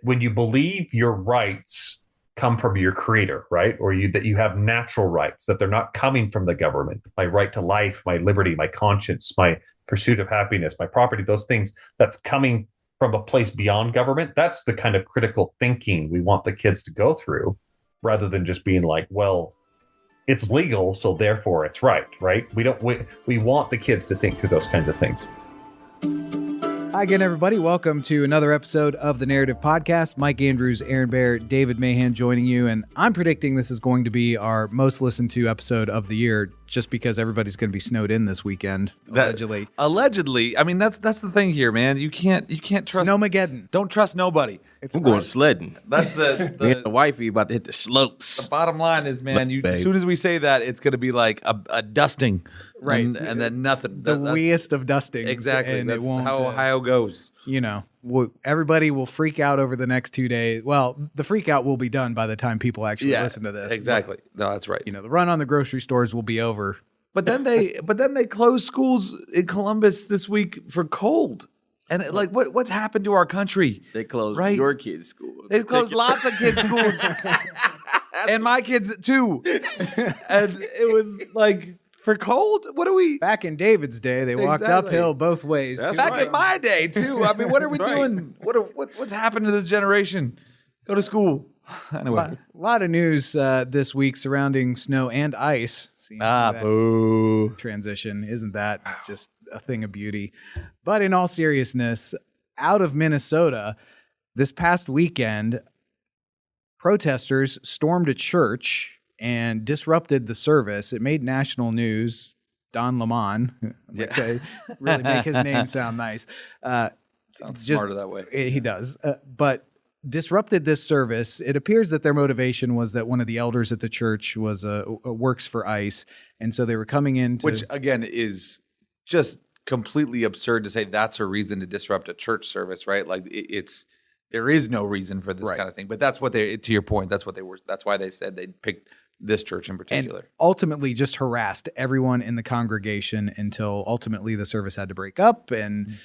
when you believe your rights come from your creator, right? Or that you have natural rights, that they're not coming from the government. My right to life, my liberty, my conscience, my pursuit of happiness, my property, those things that's coming from a place beyond government. That's the kind of critical thinking we want the kids to go through, rather than just being like, well, it's legal, so therefore it's right? We want the kids to think through those kinds of things. Hi again, everybody. Welcome to another episode of the Narrative Podcast. Mike Andrews, Aaron Bear, David Mahan joining you, and I'm predicting this is going to be our most listened to episode of the year, just because everybody's going to be snowed in this weekend, allegedly. Allegedly, I mean that's the thing here, man. You can't trust Snowmageddon. Don't trust nobody. I'm going sledding. That's the wifey about to hit the slopes. The bottom line is, man, as soon as we say that, it's going to be like a dusting, right? And then nothing. The weeest of dustings. Exactly. And that's it won't, how Ohio goes. You know, everybody will freak out over the next 2 days. Well, the freak out will be done by the time people actually listen to this. Exactly. No, that's right. You know, the run on the grocery stores will be over. But then they closed schools in Columbus this week for cold. And what's happened to our country? They closed your kids' school. They closed lots of kids' schools. And my kids too. And it was like, for cold? What do we? Back in David's day, they walked uphill both ways. Back in my day too. I mean, what are we doing? What's happened to this generation? Go to school. Anyway, a lot of news this week surrounding snow and ice. Boo. Transition, isn't that just a thing of beauty? But in all seriousness, out of Minnesota, this past weekend, protesters stormed a church and disrupted the service. It made national news. Don Lemon, really make his name sound nice. Sounds smarter that way. He does. But disrupted this service. It appears that their motivation was that one of the elders at the church was works for ICE, and so they were coming in to... Which, again, is just completely absurd to say that's a reason to disrupt a church service, right? Like, there is no reason for this kind of thing. But that's what to your point, that's why they said they picked this church in particular. And ultimately just harassed everyone in the congregation until ultimately the service had to break up, and...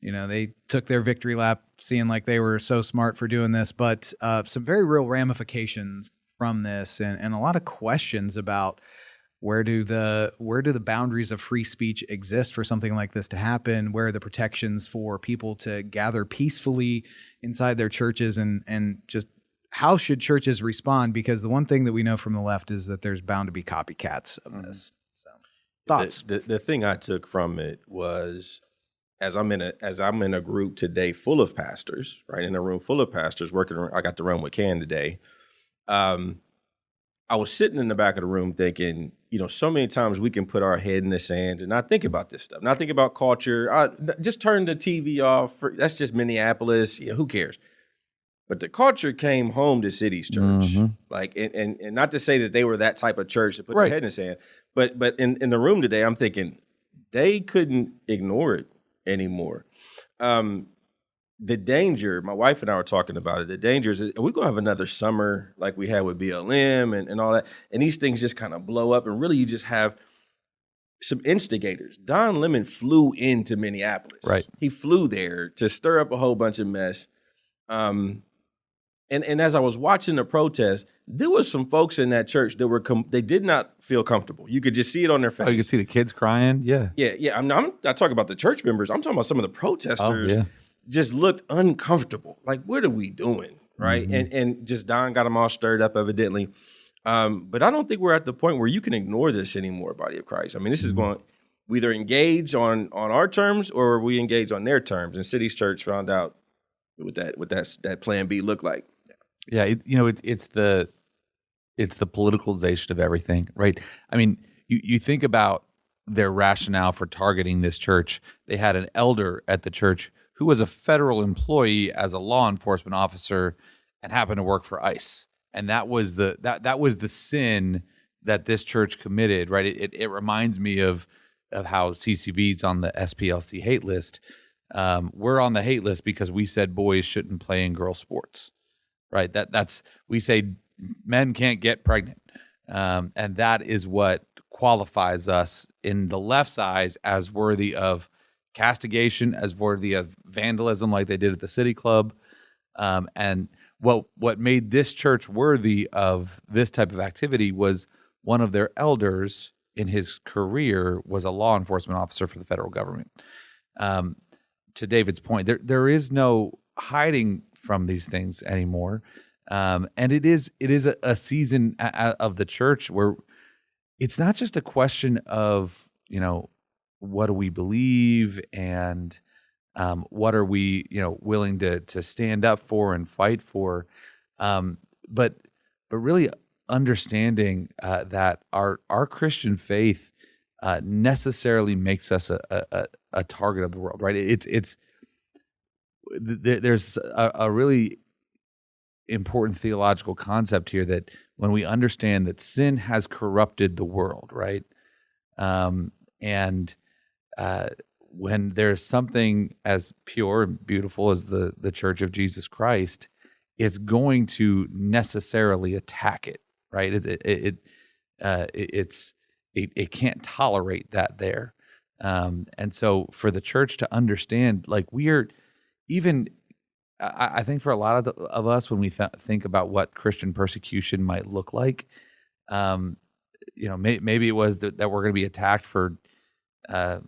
You know, they took their victory lap, seeing like they were so smart for doing this, but some very real ramifications from this, and a lot of questions about where do the boundaries of free speech exist for something like this to happen? Where are the protections for people to gather peacefully inside their churches, and just how should churches respond? Because the one thing that we know from the left is that there's bound to be copycats of this. So, thoughts? The thing I took from it was, as I'm in a group today full of pastors, right? In a room full of pastors working. I got to run with Ken today. I was sitting in the back of the room thinking, you know, so many times we can put our head in the sand and not think about this stuff, not think about culture. Just turn the TV off. That's just Minneapolis. You know, who cares? But the culture came home to City's church, like, and not to say that they were that type of church to put their head in the sand, but in the room today, I'm thinking they couldn't ignore it anymore. The danger, my wife and I were talking about it, the danger is that we're going to have another summer like we had with BLM and all that, and these things just kind of blow up, and really you just have some instigators. Don Lemon flew into Minneapolis. Right. He flew there to stir up a whole bunch of mess. And as I was watching the protest, there was some folks in that church that they did not feel comfortable. You could just see it on their face. Oh, you could see the kids crying? Yeah. Yeah. I'm not talking about the church members. I'm talking about some of the protesters just looked uncomfortable. Like, what are we doing? Right. Mm-hmm. And just Don got them all stirred up, evidently. But I don't think we're at the point where you can ignore this anymore, body of Christ. I mean, this is going, we either engage on our terms or we engage on their terms. And City's Church found out what that plan B looked like. Yeah, it's the politicalization of everything, right? I mean, you think about their rationale for targeting this church. They had an elder at the church who was a federal employee as a law enforcement officer and happened to work for ICE, and that was the sin that this church committed, right? It reminds me of how CCV's on the SPLC hate list. We're on the hate list because we said boys shouldn't play in girl sports. Right, we say men can't get pregnant, and that is what qualifies us in the left's eyes as worthy of castigation, as worthy of vandalism, like they did at the City Club. And what made this church worthy of this type of activity was one of their elders in his career was a law enforcement officer for the federal government. To David's point, there is no hiding from these things anymore, and it is a season of the church where it's not just a question of what do we believe and what are we willing to stand up for and fight for, but really understanding that our Christian faith necessarily makes us a target of the world, right? There's a really important theological concept here that when we understand that sin has corrupted the world, right? And when there's something as pure and beautiful as the Church of Jesus Christ, it's going to necessarily attack it, right? It can't tolerate that there. And so for the church to understand, like we are even, I think for a lot of us, when we think about what Christian persecution might look like, maybe it was that we're going to be attacked for, I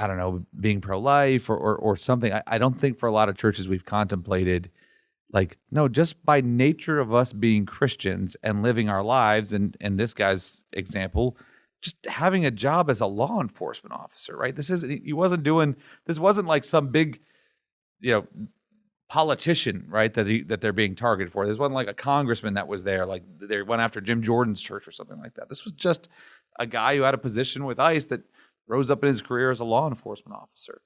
don't know, being pro-life or something. I don't think for a lot of churches we've contemplated, like, no, just by nature of us being Christians and living our lives, and in this guy's example, just having a job as a law enforcement officer, right? This wasn't like some big, politician, right? That they're being targeted for. This wasn't like a congressman that was there, like they went after Jim Jordan's church or something like that. This was just a guy who had a position with ICE that rose up in his career as a law enforcement officer.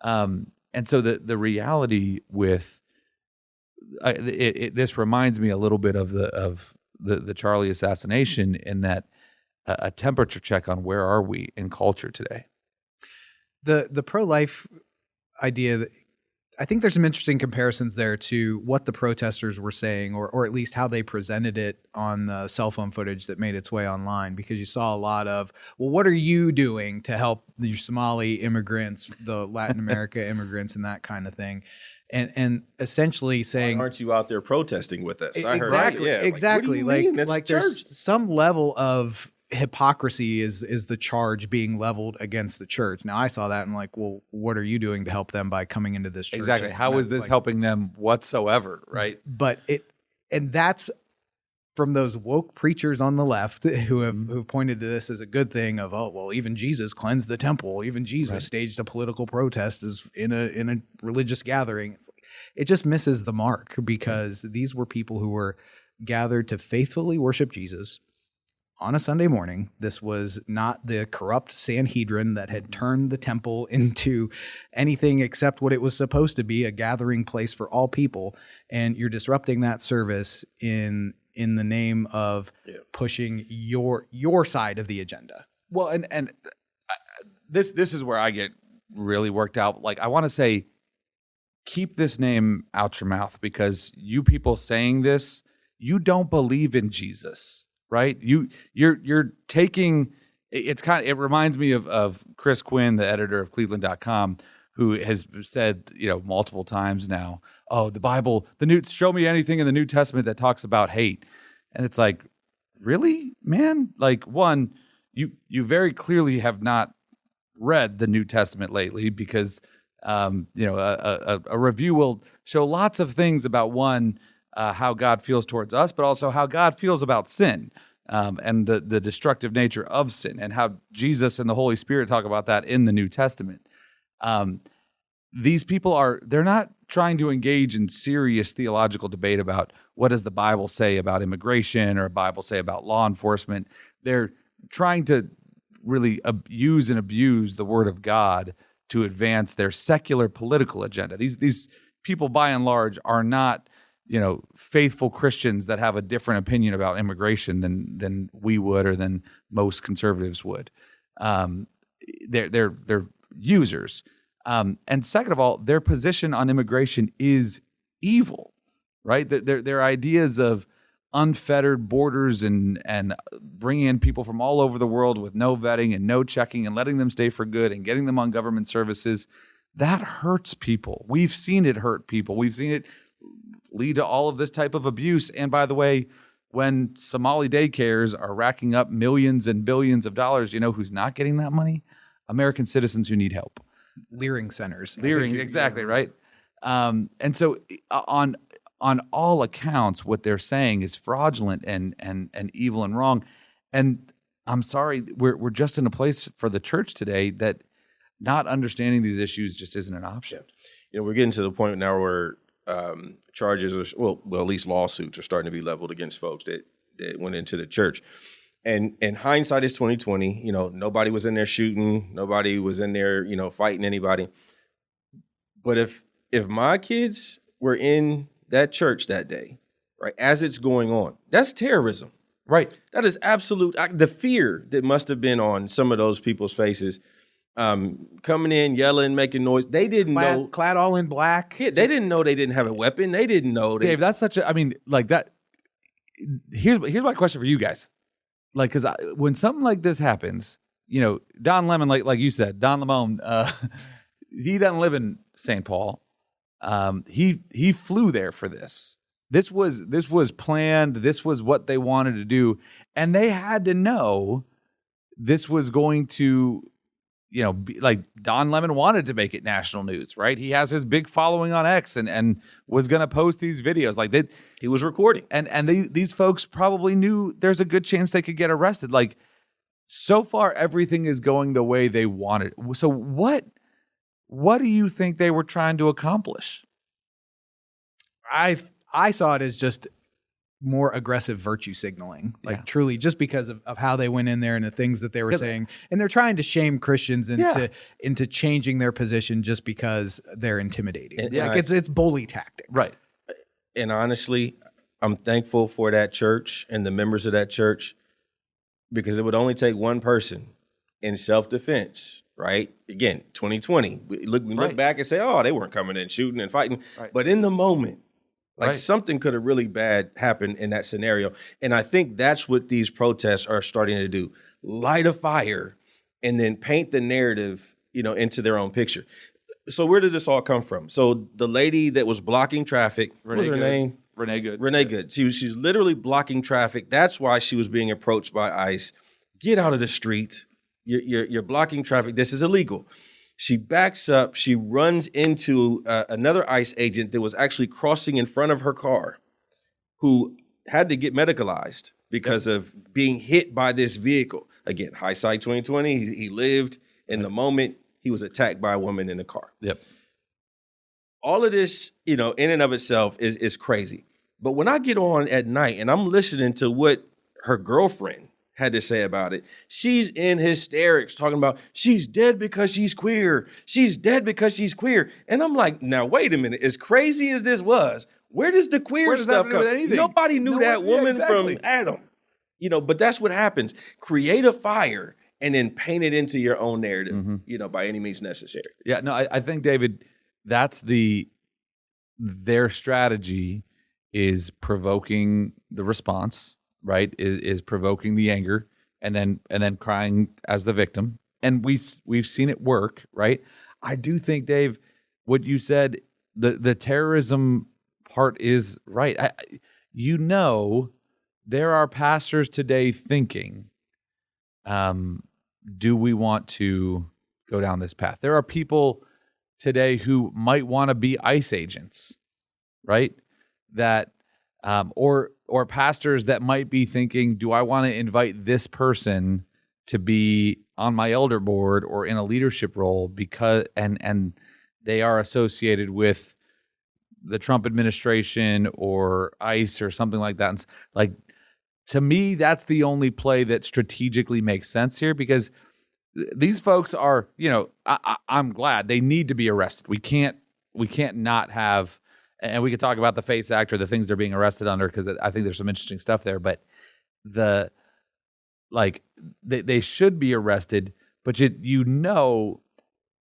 And so the reality with this reminds me a little bit of the Charlie assassination, in that a temperature check on where are we in culture today. The pro-life idea, I think there's some interesting comparisons there to what the protesters were saying, or at least how they presented it on the cell phone footage that made its way online, because you saw a lot of, well, what are you doing to help the Somali immigrants, the Latin America immigrants, and that kind of thing. And essentially saying, why aren't you out there protesting with us? Exactly. Exactly. Like there's some level of hypocrisy is the charge being leveled against the church. Now I saw that and like, well, what are you doing to help them by coming into this church? Exactly. How is this helping them whatsoever? Right. But that's from those woke preachers on the left who pointed to this as a good thing of, oh, well, even Jesus cleansed the temple. Even Jesus staged a political protest in a religious gathering. It just misses the mark, because these were people who were gathered to faithfully worship Jesus on a Sunday morning. This was not the corrupt Sanhedrin that had turned the temple into anything except what it was supposed to be, a gathering place for all people. And you're disrupting that service in the name of pushing your side of the agenda. Well, and this is where I get really worked out. Like, I want to say, keep this name out your mouth, because you people saying this, you don't believe in Jesus. Right? You're taking, it reminds me of Chris Quinn, the editor of Cleveland.com, who has said, multiple times now, oh, the Bible, show me anything in the New Testament that talks about hate. And it's like, really, man? Like, one, you very clearly have not read the New Testament lately, because a review will show lots of things about, one, how God feels towards us, but also how God feels about sin, and the destructive nature of sin, and how Jesus and the Holy Spirit talk about that in the New Testament. These people they're not trying to engage in serious theological debate about what does the Bible say about immigration, or Bible say about law enforcement. They're trying to really use and abuse the Word of God to advance their secular political agenda. These people, by and large, are not faithful Christians that have a different opinion about immigration than we would, or than most conservatives would. They're users. And second of all, their position on immigration is evil, right? Their ideas of unfettered borders and bringing in people from all over the world with no vetting and no checking, and letting them stay for good and getting them on government services, that hurts people. We've seen it hurt people. We've seen it lead to all of this type of abuse. And by the way, when Somali daycares are racking up millions and billions of dollars, you know who's not getting that money? American citizens who need help. Leering centers. Exactly, right? And so on all accounts, what they're saying is fraudulent and evil and wrong. And I'm sorry, we're just in a place for the church today that not understanding these issues just isn't an option. You know, we're getting to the point now where charges are, well, at least lawsuits are starting to be leveled against folks that went into the church. And hindsight is 2020. You know, nobody was in there shooting. Nobody was in there, you know, fighting anybody. But if my kids were in that church that day, right, as it's going on, that's terrorism. Right. That is absolute. The fear that must have been on some of those people's faces, coming in, yelling, making noise. They didn't know. Clad all in black. Yeah, they didn't know they didn't have a weapon. They didn't know. Dave, that's such a, I mean, like that. Here's my question for you guys. Like, because when something like this happens, you know, Don Lemon, like you said, Don Lemon, he doesn't live in St. Paul. He flew there for this. This was planned. This was what they wanted to do, and they had to know this was going to, you know, be, like Don Lemon wanted to make it national news, right? He has his big following on X, and was going to post these videos. Like he was recording, and these folks probably knew there's a good chance they could get arrested. Like, so far everything is going the way they wanted. So what do you think they were trying to accomplish? I saw it as just more aggressive virtue signaling, like truly just because of how they went in there and the things that they were saying. And they're trying to shame Christians into changing their position just because they're intimidating. It's bully tactics. Right. And honestly, I'm thankful for that church and the members of that church, because it would only take one person in self-defense, right? Again, 2020, we look back and say, oh, they weren't coming in shooting and fighting. Right. But in the moment, something could have really bad happened in that scenario. And I think that's what these protests are starting to do. Light a fire and then paint the narrative, you know, into their own picture. So where did this all come from? So the lady that was blocking traffic, what was her name? Renee Good. Renee Good. She's literally blocking traffic. That's why she was being approached by ICE. Get out of the street. You're blocking traffic. This is illegal. She backs up. She runs into another ICE agent that was actually crossing in front of her car, who had to get medicalized because of being hit by this vehicle. Again, hindsight 2020. He lived in the moment. He was attacked by a woman in a car. Yep. All of this, you know, in and of itself is crazy. But when I get on at night and I'm listening to what her girlfriend had to say about it, she's in hysterics talking about she's dead because she's queer. She's dead because she's queer. And I'm like, now, wait a minute. As crazy as this was, where does the queer stuff come? Nobody knew that woman from Adam. You know, but that's what happens. Create a fire and then paint it into your own narrative, you know, by any means necessary. Yeah, no, I think, David, that's their strategy is provoking the response, right? Is provoking the anger and then crying as the victim. And we've seen it work, right? I do think, Dave, what you said, the terrorism part is right. You know, there are pastors today thinking, do we want to go down this path? There are people today who might want to be ICE agents, right? That or pastors that might be thinking, do I want to invite this person to be on my elder board or in a leadership role because and they are associated with the Trump administration or ICE or something like that. And like, to me, that's the only play that strategically makes sense here, because these folks are, you know, I'm glad they need to be arrested. We can't not have. And we could talk about the FACE Act or the things they're being arrested under, because I think there's some interesting stuff there. But they should be arrested, but you know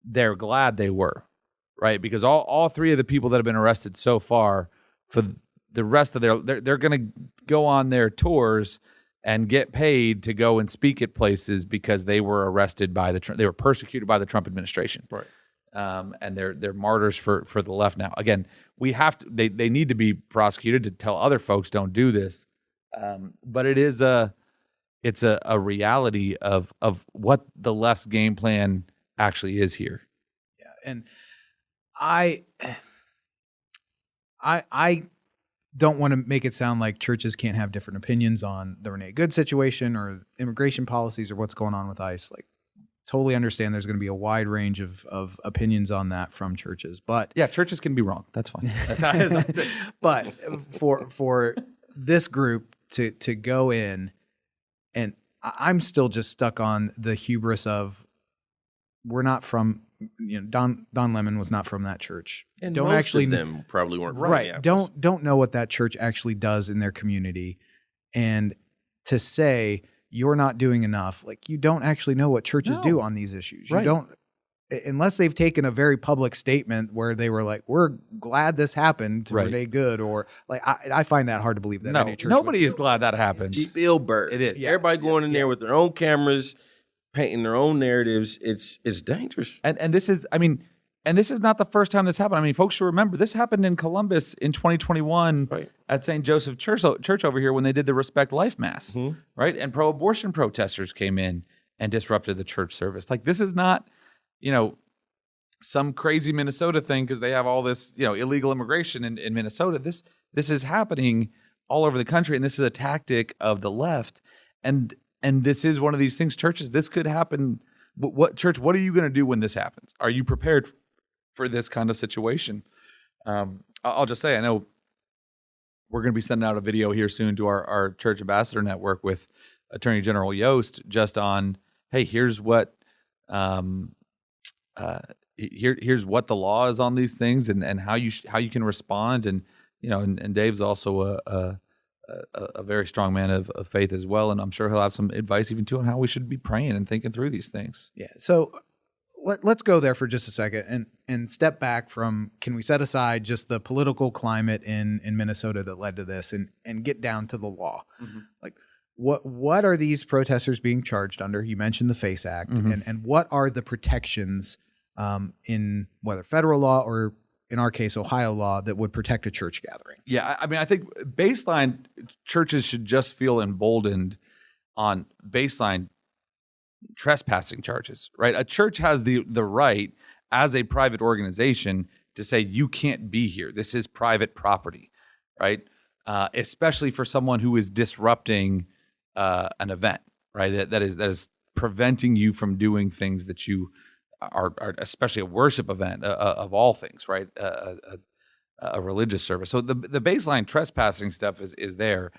they're glad they were, right? Because all three of the people that have been arrested so far, for the rest of they're going to go on their tours and get paid to go and speak at places because they were arrested by they were persecuted by the Trump administration. Right. and they're martyrs for the left now. Again, we have to. They need to be prosecuted to tell other folks don't do this. But it's a reality of what the left's game plan actually is here. Yeah, and I don't want to make it sound like churches can't have different opinions on the Renee Good situation or immigration policies or what's going on with ICE. Like, totally understand there's going to be a wide range of opinions on that from churches. But yeah, churches can be wrong. That's fine. But for this group to go in, and I'm still just stuck on the hubris of, we're not from, Don Lemon was not from that church. And don't most actually of them probably weren't from right. Minneapolis. Don't know what that church actually does in their community, and to say you're not doing enough, like, you don't actually know what churches do on these issues. You don't, unless they've taken a very public statement where they were like, "We're glad this happened to Renee Good," or like, I find that hard to believe that any church. Nobody is glad that happened. Spielberg. It is. Yeah. Everybody going in there with their own cameras, painting their own narratives. It's dangerous. And this is, and this is not the first time this happened. I mean, folks should remember this happened in Columbus in 2021 at St. Joseph Church over here when they did the Respect Life Mass, right? And pro-abortion protesters came in and disrupted the church service. Like, this is not, some crazy Minnesota thing because they have all this, illegal immigration in Minnesota. This is happening all over the country, and this is a tactic of the left. And this is one of these things, churches, this could happen. What are you going to do when this happens? Are you prepared for this kind of situation? I'll just say, I know we're going to be sending out a video here soon to our church ambassador network with Attorney General Yost just on, hey, here's what here's what the law is on these things and how you can respond. And and Dave's also a very strong man of faith as well, and I'm sure he'll have some advice even too on how we should be praying and thinking through these things. Yeah. So let's go there for just a second and step back from, can we set aside just the political climate in Minnesota that led to this and get down to the law? Like, what are these protesters being charged under? You mentioned the FACE Act, and what are the protections in whether federal law or, in our case, Ohio law, that would protect a church gathering? Yeah, I think baseline churches should just feel emboldened on baseline trespassing charges, right? A church has the right as a private organization to say, you can't be here. This is private property, right? Especially for someone who is disrupting an event, right? That is preventing you from doing things that you are especially a worship event of all things, right? A religious service. So the baseline trespassing stuff is there.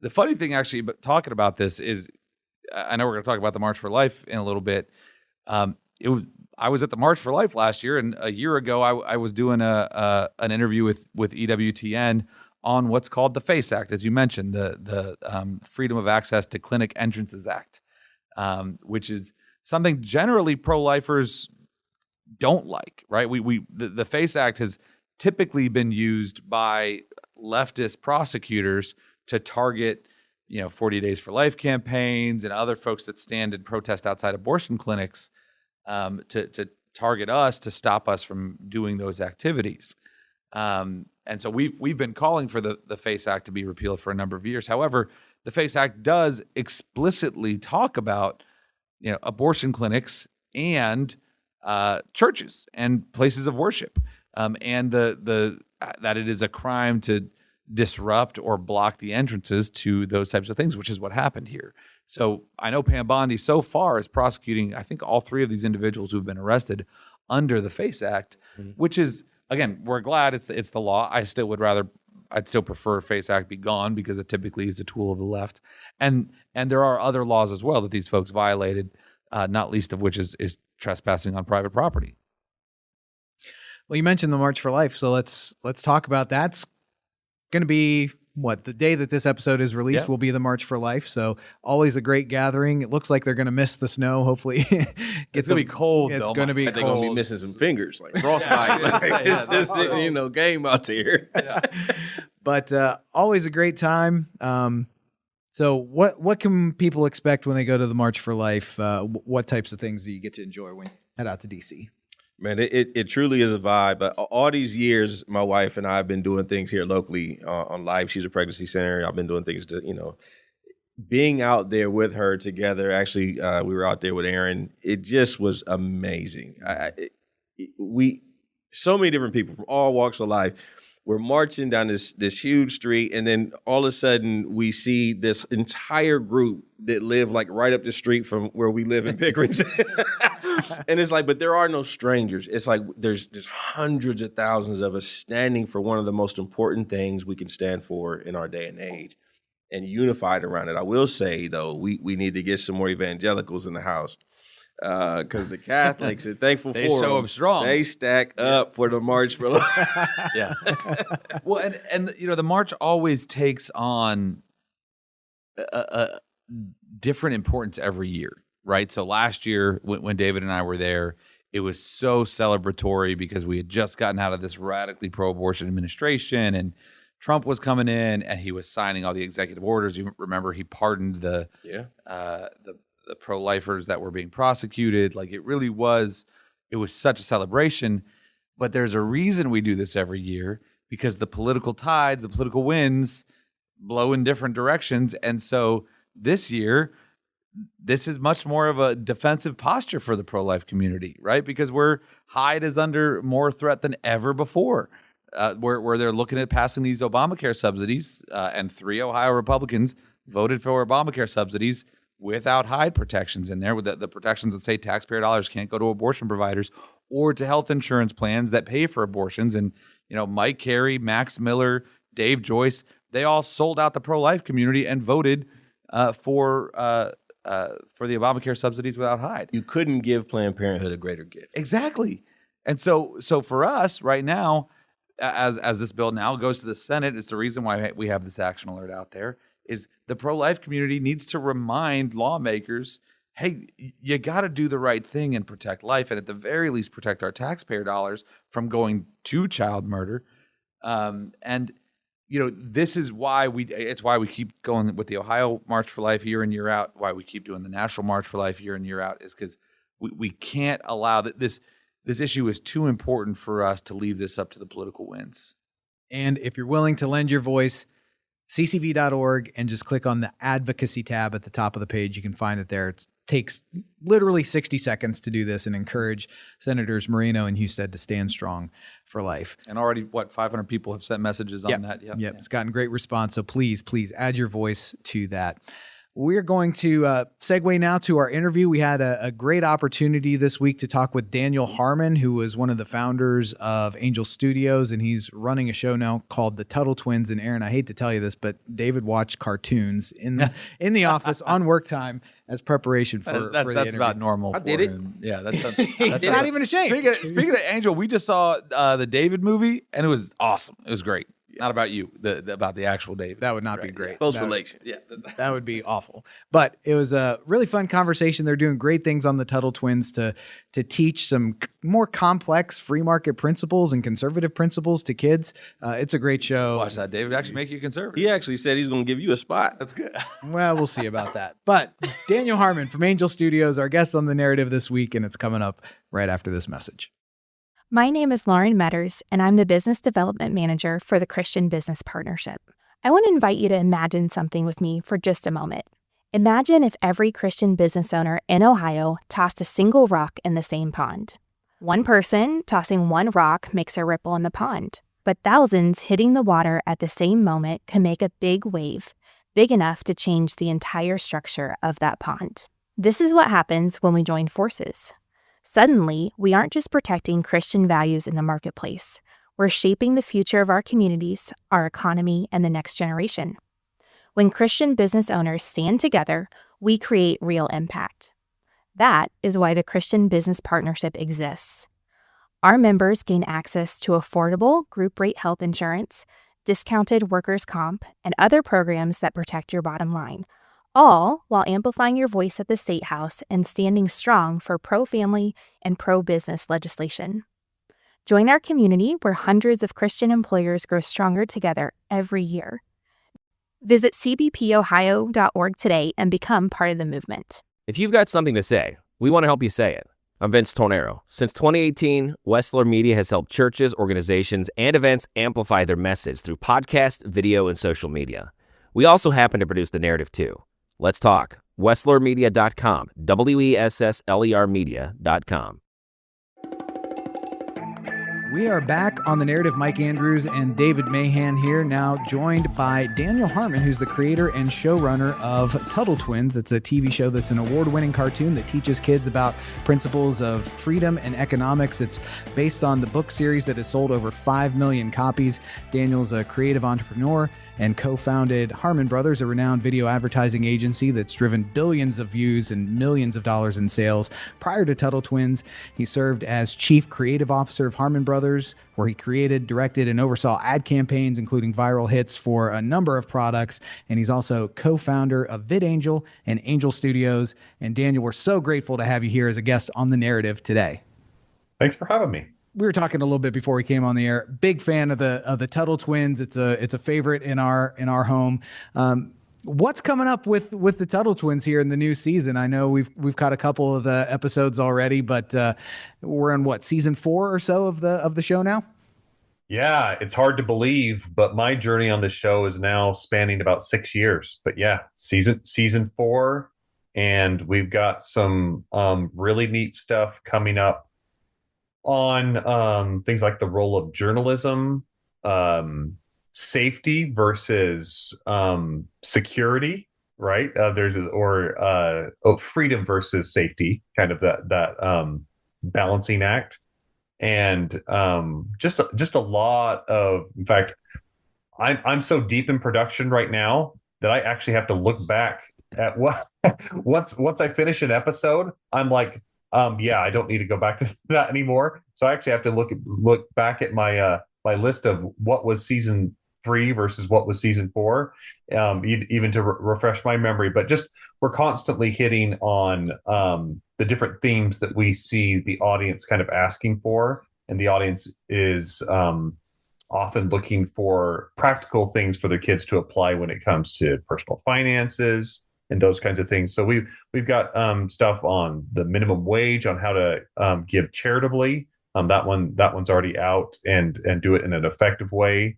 The funny thing, actually, but talking about this is, I know we're going to talk about the March for Life in a little bit. I was at the March for Life last year, and a year ago I was doing an interview with EWTN on what's called the FACE Act, as you mentioned, the Freedom of Access to Clinic Entrances Act, which is something generally pro-lifers don't like, right? The FACE Act has typically been used by leftist prosecutors to target 40 Days for Life campaigns and other folks that stand and protest outside abortion clinics, to target us, to stop us from doing those activities. And so we've been calling for the FACE Act to be repealed for a number of years. However, the FACE Act does explicitly talk about abortion clinics and churches and places of worship, and that it is a crime to disrupt or block the entrances to those types of things, which is what happened here. So I know Pam Bondi so far is prosecuting, I think, all three of these individuals who've been arrested under the FACE Act, which is, again, we're glad it's the law. I'd still prefer FACE Act be gone because it typically is a tool of the left. And there are other laws as well that these folks violated, not least of which is trespassing on private property. Well, you mentioned the March for Life, so let's talk about that. It's going to be the day that this episode is released will be the March for Life. So always a great gathering. It looks like they're going to miss the snow. Hopefully, it's going to be cold. It's going to be cold. They're going to be missing some fingers, like frostbite. It's just game out there. But always a great time. So what can people expect when they go to the March for Life? What types of things do you get to enjoy when you head out to DC? Man, it truly is a vibe. But all these years, my wife and I have been doing things here locally on Life. She's a pregnancy center. I've been doing things to, being out there with her together. Actually, we were out there with Aaron. It just was amazing. So many different people from all walks of life. We're marching down this huge street, and then all of a sudden we see this entire group that live like right up the street from where we live in Pickering. And it's like, but there are no strangers. It's like there's hundreds of thousands of us standing for one of the most important things we can stand for in our day and age, and unified around it. I will say, though, we need to get some more evangelicals in the house. Because the Catholics, and thankful They for show them, up strong. they stack up for the March for Life. Yeah. Well, and the march always takes on a different importance every year, right? So last year when David and I were there, it was so celebratory because we had just gotten out of this radically pro-abortion administration, and Trump was coming in and he was signing all the executive orders. You remember he pardoned the pro-lifers that were being prosecuted. Like it was such a celebration. But there's a reason we do this every year, because the political tides, the political winds blow in different directions. And so this year, this is much more of a defensive posture for the pro-life community, right? Because Hyde is under more threat than ever before, where they're looking at passing these Obamacare subsidies, and 3 Ohio Republicans voted for Obamacare subsidies without Hyde protections in there, with the protections that say taxpayer dollars can't go to abortion providers or to health insurance plans that pay for abortions. And, Mike Carey, Max Miller, Dave Joyce, they all sold out the pro-life community and voted for the Obamacare subsidies without Hyde. You couldn't give Planned Parenthood a greater gift. Exactly. And so for us right now, as this bill now goes to the Senate, it's the reason why we have this action alert out there, is the pro-life community needs to remind lawmakers, hey, you got to do the right thing and protect life, and at the very least protect our taxpayer dollars from going to child murder. This is why it's why we keep going with the Ohio March for Life year in, year out, why we keep doing the National March for Life year in, year out, is because we can't allow that this issue is too important for us to leave this up to the political winds. And if you're willing to lend your voice, ccv.org, and just click on the advocacy tab at the top of the page. You can find it there. It takes literally 60 seconds to do this, and encourage Senators Moreno and Husted to stand strong for life. And already, 500 people have sent messages on that? Yep. It's gotten great response. So please add your voice to that. We're going to segue now to our interview. We had a great opportunity this week to talk with Daniel Harmon, who was one of the founders of Angel Studios, and he's running a show now called the Tuttle Twins. And Aaron, I hate to tell you this, but David watched cartoons in the office on work time as preparation for the interview. That's about normal. I did it. Him. Yeah, that's he's not even ashamed. Speaking of Angel, we just saw the David movie, and it was awesome. It was great. Not about you, about the actual David. That would not be great. Close relation. Yeah. That would be awful. But it was a really fun conversation. They're doing great things on the Tuttle Twins to teach some more complex free market principles and conservative principles to kids. It's a great show. Watch that. David actually make you conservative. He actually said he's going to give you a spot. That's good. Well, we'll see about that. But Daniel Harmon from Angel Studios, our guest on The Narrative this week, and it's coming up right after this message. My name is Lauren Metters, and I'm the Business Development Manager for the Christian Business Partnership. I want to invite you to imagine something with me for just a moment. Imagine if every Christian business owner in Ohio tossed a single rock in the same pond. One person tossing one rock makes a ripple in the pond, but thousands hitting the water at the same moment can make a big wave, big enough to change the entire structure of that pond. This is what happens when we join forces. Suddenly, we aren't just protecting Christian values in the marketplace. We're shaping the future of our communities, our economy, and the next generation. When Christian business owners stand together, we create real impact. That is why the Christian Business Partnership exists. Our members gain access to affordable group rate health insurance, discounted workers' comp, and other programs that protect your bottom line, all while amplifying your voice at the State House and standing strong for pro-family and pro-business legislation. Join our community where hundreds of Christian employers grow stronger together every year. Visit cbpohio.org today and become part of the movement. If you've got something to say, we want to help you say it. I'm Vince Tornero. Since 2018, Wessler Media has helped churches, organizations, and events amplify their message through podcast, video, and social media. We also happen to produce the narrative too. Let's talk. WesslerMedia.com. WESSLER Media.com. We are back on The Narrative. Mike Andrews and David Mahan here, now joined by Daniel Harmon, who's the creator and showrunner of Tuttle Twins. It's a TV show that's an award-winning cartoon that teaches kids about principles of freedom and economics. It's based on the book series that has sold over 5 million copies. Daniel's a creative entrepreneur and co-founded Harmon Brothers, a renowned video advertising agency that's driven billions of views and millions of dollars in sales. Prior to Tuttle Twins, he served as chief creative officer of Harmon Brothers, where he created, directed, and oversaw ad campaigns, including viral hits for a number of products. And he's also co-founder of VidAngel and Angel Studios. And Daniel, we're so grateful to have you here as a guest on The Narrative today. Thanks for having me. We were talking a little bit before we came on the air. Big fan of the Tuttle Twins. It's a favorite in our home. What's coming up with the Tuttle Twins here in the new season? I know we've caught a couple of the episodes already, but we're on season 4 or so of the show now. Yeah, it's hard to believe, but my journey on the show is now spanning about 6 years. But yeah, season 4, and we've got some really neat stuff coming up on things like the role of journalism, safety versus security, right? Freedom versus safety, kind of that balancing act, and just a lot of. In fact, I'm so deep in production right now that I actually have to look back at what once I finish an episode, I'm like, I don't need to go back to that anymore. So I actually have to look back at my my list of what was season 3 versus what was season 4, even to refresh my memory. But just we're constantly hitting on the different themes that we see the audience kind of asking for, and the audience is often looking for practical things for their kids to apply when it comes to personal finances and those kinds of things. So we've got stuff on the minimum wage, on how to give charitably. That one's already out and do it in an effective way.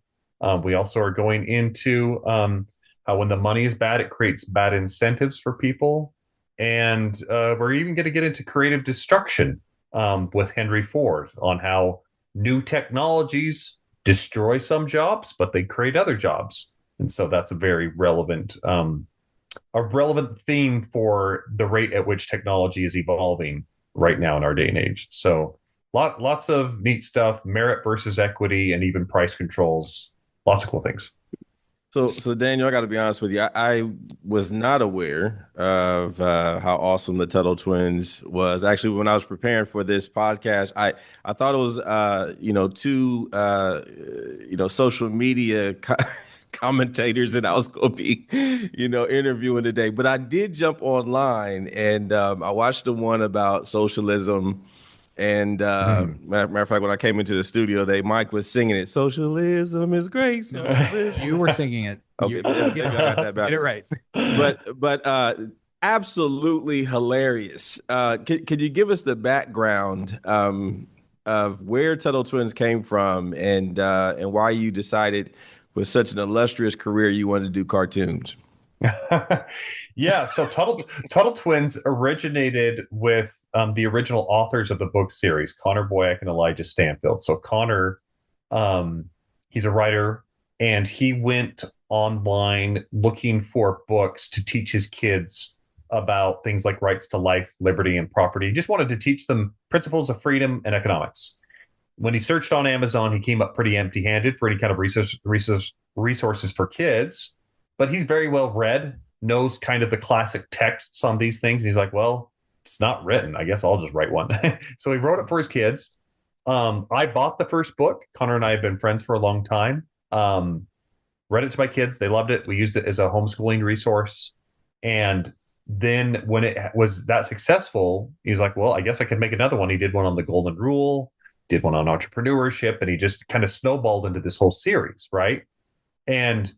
We also are going into how when the money is bad, it creates bad incentives for people. And we're even going to get into creative destruction with Henry Ford on how new technologies destroy some jobs, but they create other jobs. And so that's a very relevant theme for the rate at which technology is evolving right now in our day and age. So lots of neat stuff, merit versus equity, and even price controls. Lots of cool things. So Daniel, I got to be honest with you. I was not aware of how awesome the Tuttle Twins was. Actually, when I was preparing for this podcast, I thought it was two social media commentators that I was going to be, interviewing today. But I did jump online and I watched the one about socialism. And matter of fact, when I came into the studio, Mike was singing it. Socialism is great. Socialism. You were singing it. Okay, I got that back. Get it right. But absolutely hilarious. Could you give us the background of where Tuttle Twins came from and why you decided with such an illustrious career you wanted to do cartoons? Yeah, so Tuttle Twins originated with the original authors of the book series, Connor Boyack and Elijah Stanfield. So Connor, he's a writer, and he went online looking for books to teach his kids about things like rights to life, liberty, and property. He just wanted to teach them principles of freedom and economics. When he searched on Amazon, he came up pretty empty-handed for any kind of resources for kids, but he's very well read, knows kind of the classic texts on these things. And he's like, well, it's not written. I guess I'll just write one. So he wrote it for his kids. I bought the first book. Connor and I have been friends for a long time. Read it to my kids. They loved it. We used it as a homeschooling resource. And then when it was that successful, he's like, well, I guess I could make another one. He did one on the golden rule, did one on entrepreneurship, and he just kind of snowballed into this whole series, right? And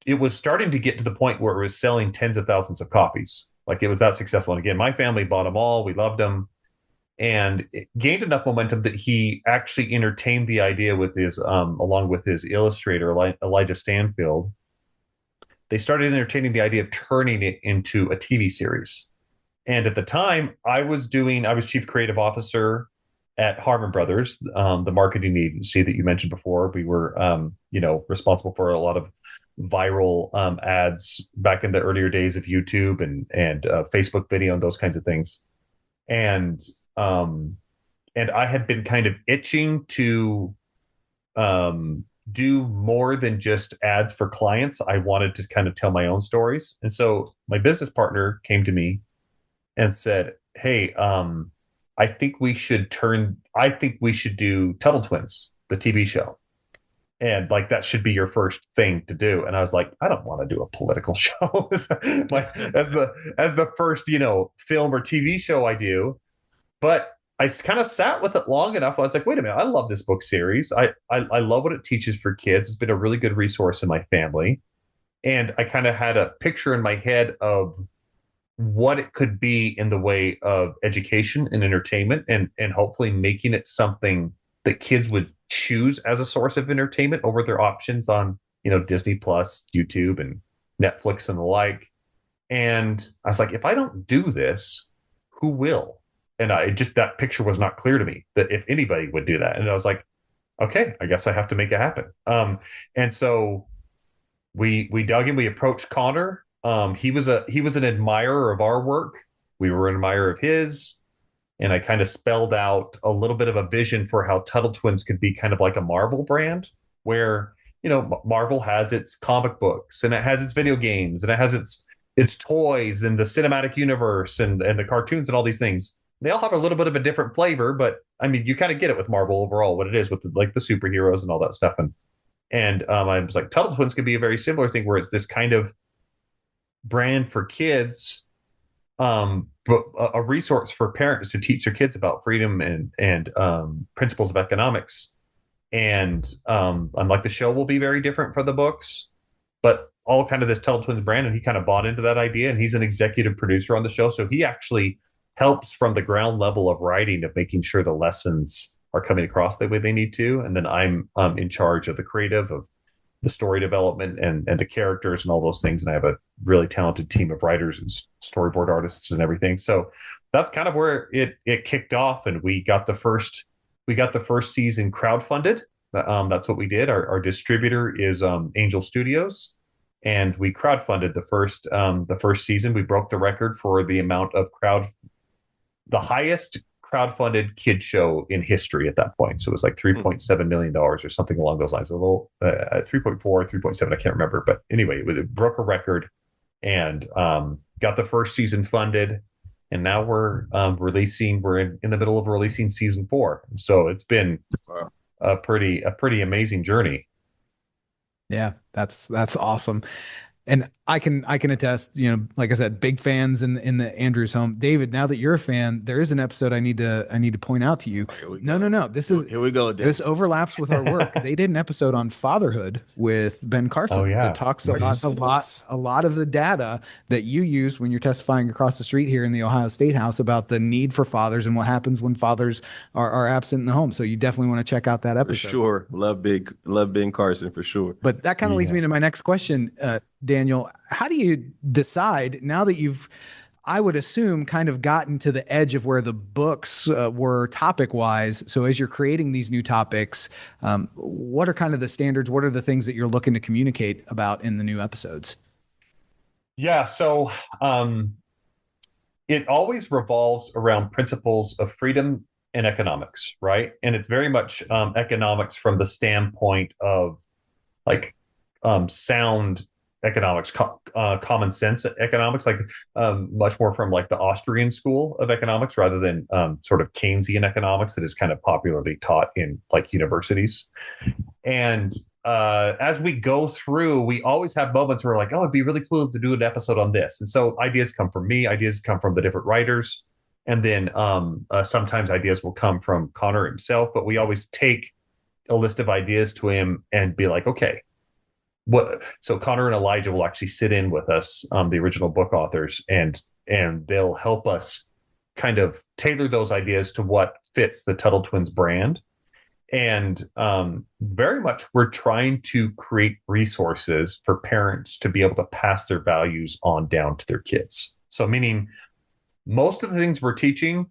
it was starting to get to the point where it was selling tens of thousands of copies. Like, it was that successful. And again, my family bought them all. We loved them. and it gained enough momentum that he actually entertained the idea with his along with his illustrator Elijah Stanfield. They started entertaining the idea of turning it into a TV series. And at the time, I was chief creative officer at Harmon Brothers, the marketing agency that you mentioned before. We were, responsible for a lot of viral ads back in the earlier days of YouTube and Facebook video and those kinds of things. And I had been kind of itching to do more than just ads for clients. I wanted to kind of tell my own stories. And so my business partner came to me and said, "Hey, I think we should do Tuttle Twins, the TV show. And like that should be your first thing to do." And I was like, I don't want to do a political show like as the first, film or TV show I do. But I kind of sat with it long enough. I was like, wait a minute, I love this book series. I love what it teaches for kids. It's been a really good resource in my family. And I kind of had a picture in my head of what it could be in the way of education and entertainment, and hopefully making it something that kids would choose as a source of entertainment over their options on, Disney Plus, YouTube, and Netflix and the like. And I was like, if I don't do this, who will? And that picture was not clear to me that if anybody would do that. And I was like, okay, I guess I have to make it happen. And so we dug in, we approached Connor. He was an admirer of our work. We were an admirer of his. And I kind of spelled out a little bit of a vision for how Tuttle Twins could be kind of like a Marvel brand, where, Marvel has its comic books and it has its video games and it has its toys and the cinematic universe and the cartoons and all these things. They all have a little bit of a different flavor, but I mean, you kind of get it with Marvel overall, what it is with the superheroes and all that stuff. And I was like, Tuttle Twins could be a very similar thing where it's this kind of brand for kids, but a resource for parents to teach their kids about freedom and principles of economics. And unlike the show will be very different for the books, but all kind of this Tuttle Twins brand. And he kind of bought into that idea, and he's an executive producer on the show. So he actually helps from the ground level of writing, of making sure the lessons are coming across the way they need to. And then I'm in charge of the creative, of the story development and the characters and all those things. And I have a really talented team of writers and storyboard artists and everything. So that's kind of where it kicked off. And we got the first season crowdfunded. That's what we did. Our distributor is Angel Studios. And we crowdfunded the first season. We broke the record for the amount of the highest crowdfunded kid show in history at that point. So it was like $3.7 million or something along those lines. A little 3.4, 3.7, I can't remember. But anyway, it broke a record and got the first season funded. And now we're in the middle of releasing season 4. So it's been a pretty amazing journey. Yeah, that's awesome. And I can attest, like I said, big fans in the Andrews home. David, now that you're a fan, there is an episode I need to point out to you. No. Here we go. This overlaps with our work. They did an episode on fatherhood with Ben Carson. Oh, yeah. That talks about a lot of the data that you use when you're testifying across the street here in the Ohio State House about the need for fathers and what happens when fathers are absent in the home. So you definitely want to check out that episode. For sure. Love Ben Carson for sure. But that kind of leads me to my next question. Daniel, how do you decide now that you've, I would assume, kind of gotten to the edge of where the books were topic wise? So as you're creating these new topics, what are kind of the standards? What are the things that you're looking to communicate about in the new episodes? Yeah. So it always revolves around principles of freedom and economics, right? And it's very much economics from the standpoint of like sound economics, common sense economics, like much more from like the Austrian school of economics rather than sort of Keynesian economics that is kind of popularly taught in like universities. And as we go through, we always have moments where we're like, oh, it'd be really cool to do an episode on this. And so ideas come from me, ideas come from the different writers. And then sometimes ideas will come from Connor himself, but we always take a list of ideas to him and be like, okay, so Connor and Elijah will actually sit in with us, the original book authors, and they'll help us kind of tailor those ideas to what fits the Tuttle Twins brand. And very much we're trying to create resources for parents to be able to pass their values on down to their kids. So meaning most of the things we're teaching,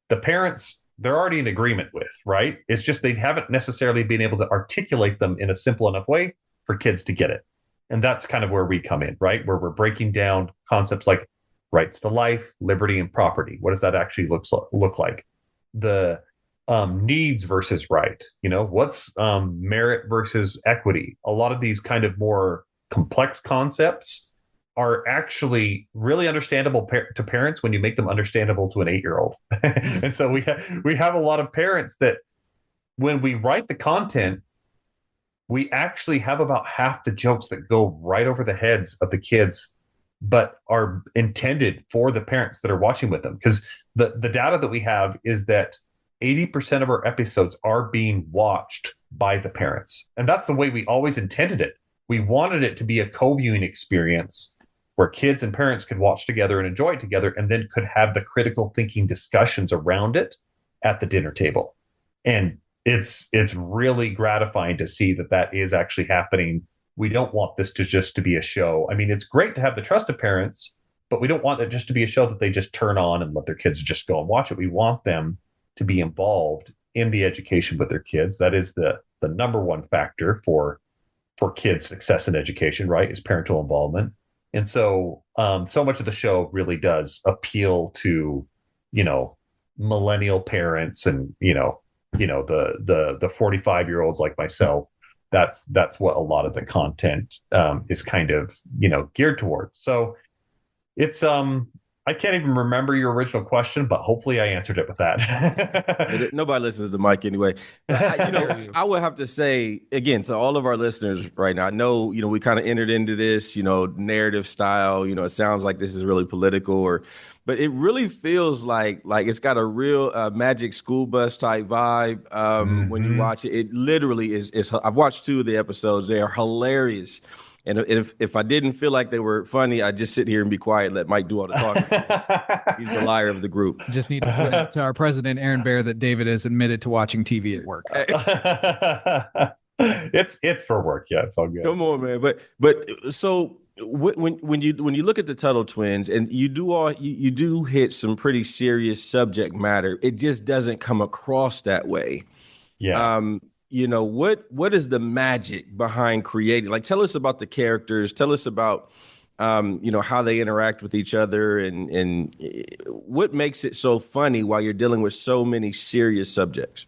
the parents, they're already in agreement with, right? It's just they haven't necessarily been able to articulate them in a simple enough way for kids to get it. And that's kind of where we come in, right? Where we're breaking down concepts like rights to life, liberty, and property. What does that actually look like? The needs versus right. What's merit versus equity? A lot of these kind of more complex concepts are actually really understandable to parents when you make them understandable to an 8-year-old. And so we have a lot of parents that when we write the content, we actually have about half the jokes that go right over the heads of the kids, but are intended for the parents that are watching with them. Because the data that we have is that 80% of our episodes are being watched by the parents. And that's the way we always intended it. We wanted it to be a co-viewing experience where kids and parents could watch together and enjoy it together, and then could have the critical thinking discussions around it at the dinner table. And it's really gratifying to see that is actually happening. We don't want this to be a show. I mean, it's great to have the trust of parents, but we don't want it just to be a show that they just turn on and let their kids just go and watch it. We want them to be involved in the education with their kids. That is the number one factor for kids' success in education, right? Is parental involvement. And so so much of the show really does appeal to, millennial parents and, the 45-year-olds like myself. That's what a lot of the content is kind of, geared towards. So it's I can't even remember your original question, but hopefully I answered it with that. Nobody listens to Mike anyway. I would have to say, again, to all of our listeners right now, I know, we kind of entered into this, narrative style, it sounds like this is really political but it really feels like it's got a real Magic School Bus type vibe when you watch it. It literally is. I've watched 2 of the episodes. They are hilarious. And if I didn't feel like they were funny, I'd just sit here and be quiet and let Mike do all the talking. He's the liar of the group. Just need to point out to our president, Aaron Bear, that David is admitted to watching TV at work. It's for work. Yeah, it's all good. Come on, man. But so when you look at the Tuttle Twins and you do hit some pretty serious subject matter, it just doesn't come across that way. Yeah. What is the magic behind creating? Like, tell us about the characters. Tell us about, how they interact with each other and what makes it so funny while you're dealing with so many serious subjects.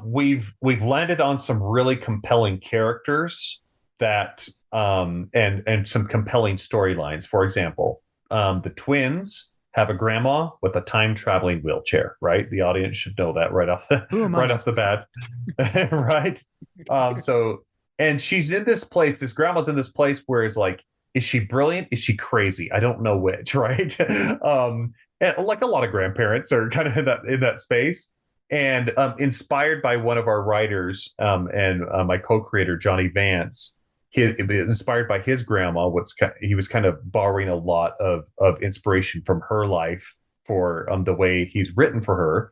We've landed on some really compelling characters that and some compelling storylines. For example, the twins have a grandma with a time traveling wheelchair, right? The audience should know that right off the bat. Right. And she's in this place, this grandma's in this place where it's like, is she brilliant? Is she crazy? I don't know which, right? And like a lot of grandparents are kind of in that space. And inspired by one of our writers and my co-creator, Johnny Vance, inspired by his grandma, he was kind of borrowing a lot of inspiration from her life for the way he's written for her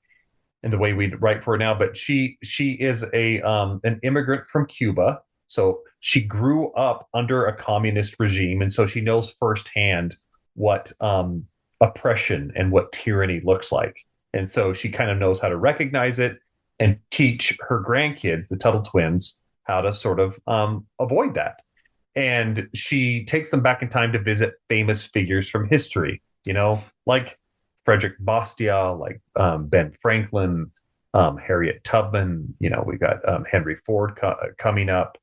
and the way we write for her now. But she is an immigrant from Cuba, so she grew up under a communist regime, and so she knows firsthand what oppression and what tyranny looks like, and so she kind of knows how to recognize it and teach her grandkids, the Tuttle Twins, how to sort of avoid that. And she takes them back in time to visit famous figures from history, like Frederick Bastiat, like Ben Franklin, Harriet Tubman. We've got Henry Ford coming up.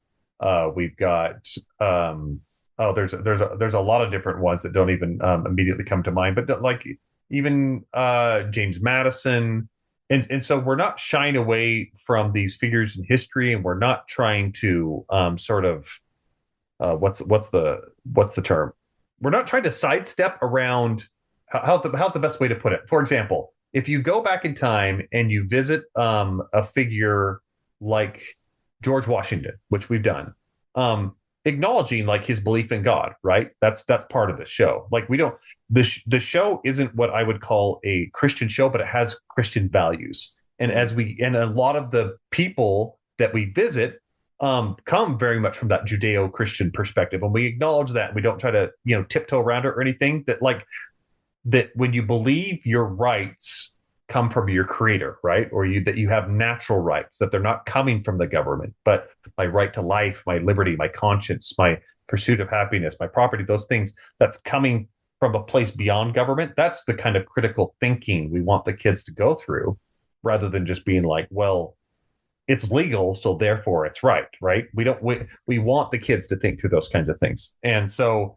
We've got there's a lot of different ones that don't even immediately come to mind, but like even James Madison. And so we're not shying away from these figures in history, and we're not trying to sort of what's the term? We're not trying to sidestep around. How's the best way to put it? For example, if you go back in time and you visit a figure like George Washington, which we've done, acknowledging like his belief in God, right? That's part of the show. Like we don't the show isn't what I would call a Christian show, but it has Christian values. And a lot of the people that we visit come very much from that Judeo-Christian perspective, and we acknowledge that. We don't try to tiptoe around it or anything. That when you believe your rights come from your creator, right? Or that you have natural rights, that they're not coming from the government, but my right to life, my liberty, my conscience, my pursuit of happiness, my property, those things, that's coming from a place beyond government. That's the kind of critical thinking we want the kids to go through, rather than just being like, well, it's legal, so therefore it's right. We want the kids to think through those kinds of things. And so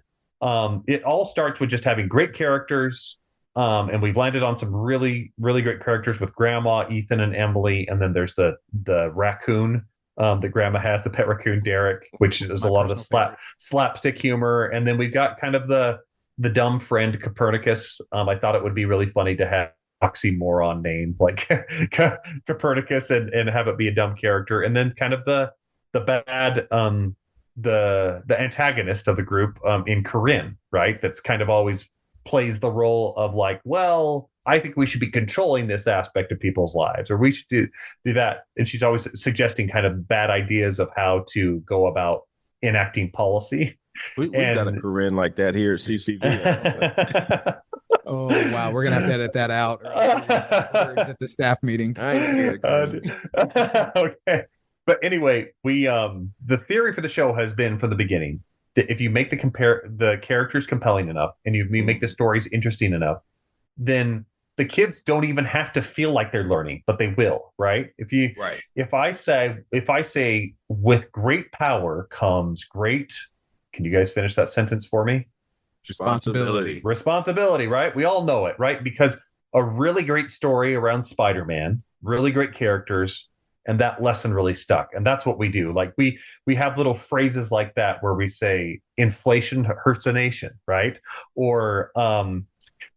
it all starts with just having great characters. And we've landed on some really, really great characters with Grandma, Ethan, and Emily. And then there's the raccoon that Grandma has, the pet raccoon, Derek, which is a lot of the slapstick humor. And then we've got kind of the dumb friend, Copernicus. I thought it would be really funny to have oxymoron name like Copernicus and have it be a dumb character. And then kind of the bad the antagonist of the group in Corinne, right? That's kind of always plays the role of like, well, I think we should be controlling this aspect of people's lives, or we should do that. And she's always suggesting kind of bad ideas of how to go about enacting policy. We've got a Corinne like that here at CCV. Oh, wow. We're going to have to edit that out. Words at the staff meeting. I ain't scared of okay. But anyway, we the theory for the show has been from the beginning that if you make the characters compelling enough and you make the stories interesting enough, then the kids don't even have to feel like they're learning, but they will, right? If I say with great power comes great, can you guys finish that sentence for me? Responsibility, right? We all know it, right? Because a really great story around Spider-Man, really great characters, and that lesson really stuck. And that's what we do. Like we have little phrases like that where we say inflation hurts a nation, right? Or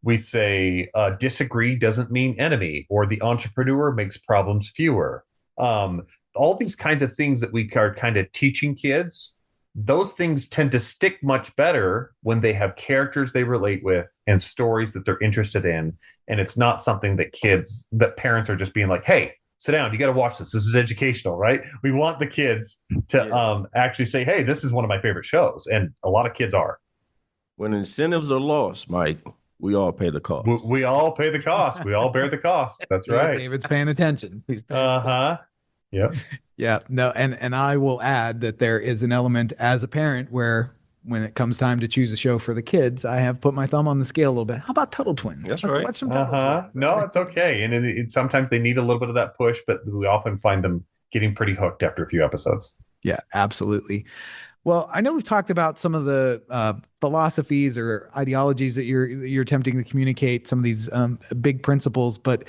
we say disagree doesn't mean enemy, or the entrepreneur makes problems fewer. All these kinds of things that we are kind of teaching kids, those things tend to stick much better when they have characters they relate with and stories that they're interested in. And it's not something that parents are just being like, hey, sit down, you got to watch this. This is educational, right? We want the kids to actually say, hey, this is one of my favorite shows. And a lot of kids are. When incentives are lost, Mike, we all pay the cost. We all pay the cost. We all bear the cost. That's right. David's paying attention. He's paying attention. Yep. Yeah. No, and I will add that there is an element as a parent where when it comes time to choose a show for the kids, I have put my thumb on the scale a little bit. How about Tuttle Twins? That's right. Watch some Tuttle Twins. No, it's okay. And sometimes they need a little bit of that push, but we often find them getting pretty hooked after a few episodes. Yeah, absolutely. Well, I know we've talked about some of the philosophies or ideologies that you're attempting to communicate, some of these big principles, but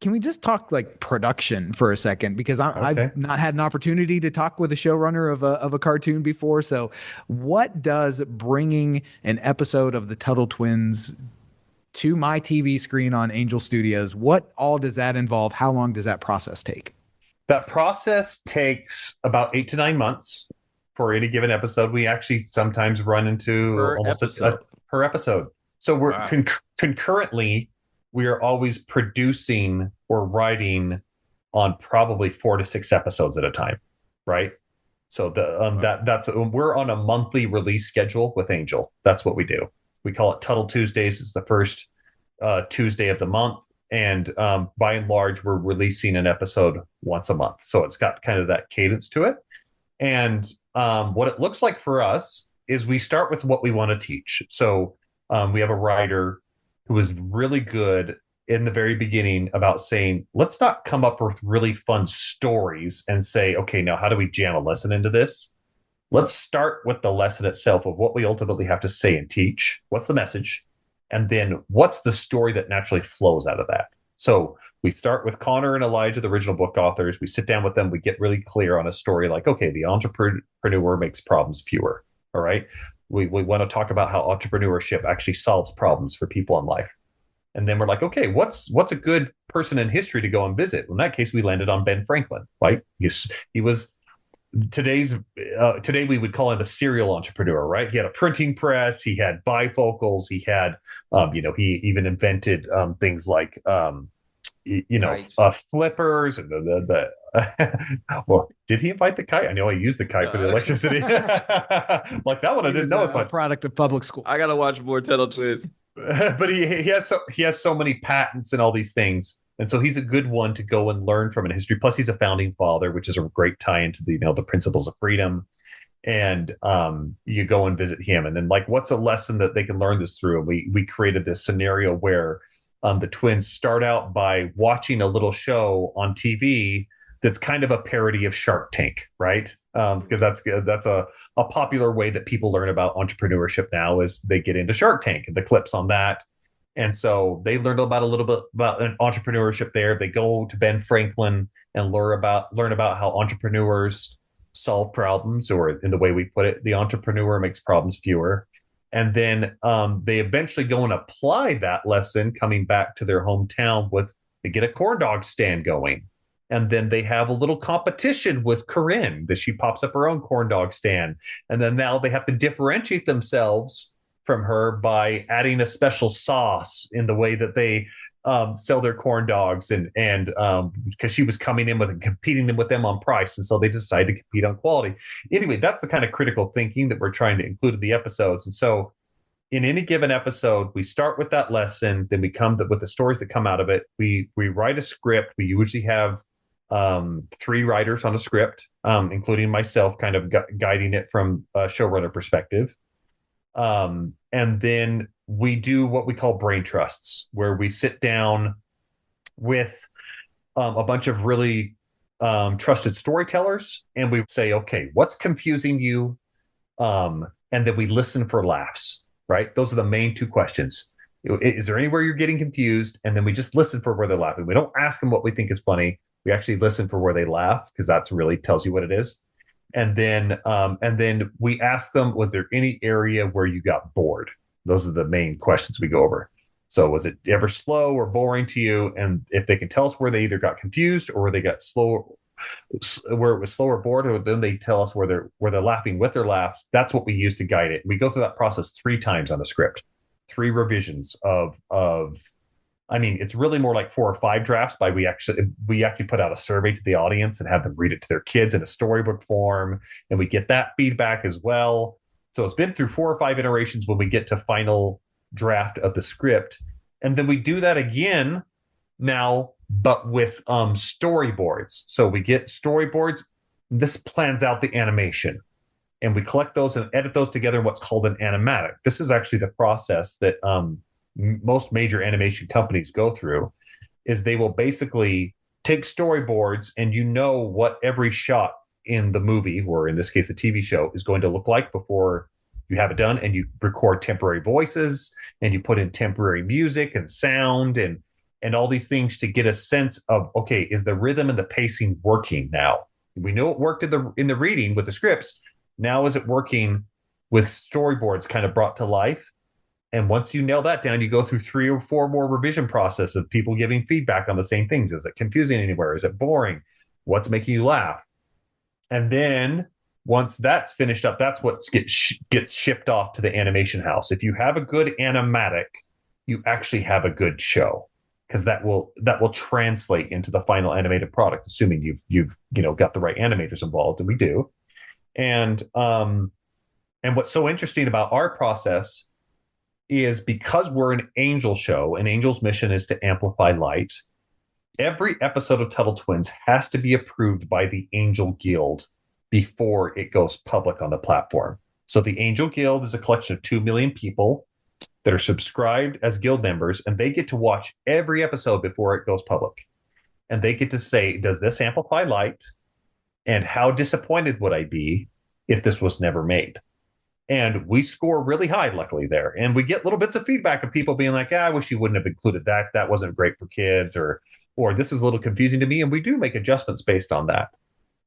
can we just talk like production for a second? Because I've not had an opportunity to talk with a showrunner of a cartoon before. So what does bringing an episode of the Tuttle Twins to my TV screen on Angel Studios, what all does that involve? How long does that process take? That process takes about 8 to 9 months for any given episode. We actually sometimes run into per episode. So we're concurrently, we are always producing or writing on probably 4 to 6 episodes at a time, right? So that's we're on a monthly release schedule with Angel. That's what we do. We call it Tuttle Tuesdays. It's the first Tuesday of the month, and by and large, we're releasing an episode once a month. So it's got kind of that cadence to it. And what it looks like for us is we start with what we want to teach. So we have a writer who was really good in the very beginning about saying, let's not come up with really fun stories and say, okay, now how do we jam a lesson into this? Let's start with the lesson itself of what we ultimately have to say and teach. What's the message? And then what's the story that naturally flows out of that? So we start with Connor and Elijah, the original book authors. We sit down with them. We get really clear on a story like, okay, the entrepreneur makes problems fewer. All right. We want to talk about how entrepreneurship actually solves problems for people in life. And then we're like, okay, what's a good person in history to go and visit? In that case, we landed on Ben Franklin, right? He was today we would call him a serial entrepreneur, right? He had a printing press, he had bifocals, he had he even invented things like Kites. flippers and the well, did he invite the kite? I know he used the kite for the electricity. Like that one I He didn't was know as a much. product of public school. I gotta watch more Tuttle Twins. But he has so many patents and all these things. And so he's a good one to go and learn from in history. Plus, he's a founding father, which is a great tie into the principles of freedom. And you go and visit him, and then like, what's a lesson that they can learn this through? And we created this scenario where the twins start out by watching a little show on TV that's kind of a parody of Shark Tank, right? Because that's a popular way that people learn about entrepreneurship now is they get into Shark Tank and the clips on that. And so they learned about a little bit about entrepreneurship there. They go to Ben Franklin and learn about how entrepreneurs solve problems, or in the way we put it, the entrepreneur makes problems fewer. And then they eventually go and apply that lesson coming back to their hometown they get a corn dog stand going. And then they have a little competition with Corinne that she pops up her own corn dog stand. And then now they have to differentiate themselves from her by adding a special sauce in the way that they sell their corn dogs, and because she was coming in with and competing with them on price, and so they decided to compete on quality. Anyway, that's the kind of critical thinking that we're trying to include in the episodes. And so, in any given episode, we start with that lesson, then we come with the stories that come out of it. We write a script. We usually have 3 writers on a script, including myself, kind of guiding it from a showrunner perspective. And then we do what we call brain trusts, where we sit down with a bunch of really trusted storytellers, and we say, okay, what's confusing you? And then we listen for laughs, right? Those are the main 2 questions. Is there anywhere you're getting confused? And then we just listen for where they're laughing. We don't ask them what we think is funny. We actually listen for where they laugh, because that's really tells you what it is. And then we ask them, was there any area where you got bored? Those are the main questions we go over. So was it ever slow or boring to you? And if they can tell us where they either got confused or they got slow, where it was slow or bored, or then they tell us where they're laughing with their laughs. That's what we use to guide it. We go through that process 3 times on the script, 3 revisions of I mean, it's really more like 4 or 5 drafts. We actually put out a survey to the audience and have them read it to their kids in a storybook form, and we get that feedback as well. So it's been through 4 or 5 iterations when we get to final draft of the script, and then we do that again now, but with storyboards. So we get storyboards. This plans out the animation, and we collect those and edit those together in what's called an animatic. This is actually the process that most major animation companies go through. Is they will basically take storyboards, and what every shot in the movie, or in this case the TV show, is going to look like before you have it done, and you record temporary voices, and you put in temporary music and sound and all these things to get a sense of, okay, is the rhythm and the pacing working now? We know it worked in the reading with the scripts. Now is it working with storyboards kind of brought to life? And once you nail that down, you go through 3 or 4 more revision process of people giving feedback on the same things. Is it confusing anywhere? Is it boring? What's making you laugh? And then once that's finished up, that's what gets shipped off to the animation house. If you have a good animatic, you actually have a good show, because that will translate into the final animated product, assuming you've got the right animators involved, and we do. And what's so interesting about our process is, because we're an angel show, and Angel's mission is to amplify light, every episode of Tuttle Twins has to be approved by the Angel Guild before it goes public on the platform. So the Angel Guild is a collection of 2 million people that are subscribed as guild members, and they get to watch every episode before it goes public. And they get to say, does this amplify light? And how disappointed would I be if this was never made? And we score really high, luckily, there. And we get little bits of feedback of people being like, I wish you wouldn't have included that. That wasn't great for kids, or this was a little confusing to me. And we do make adjustments based on that.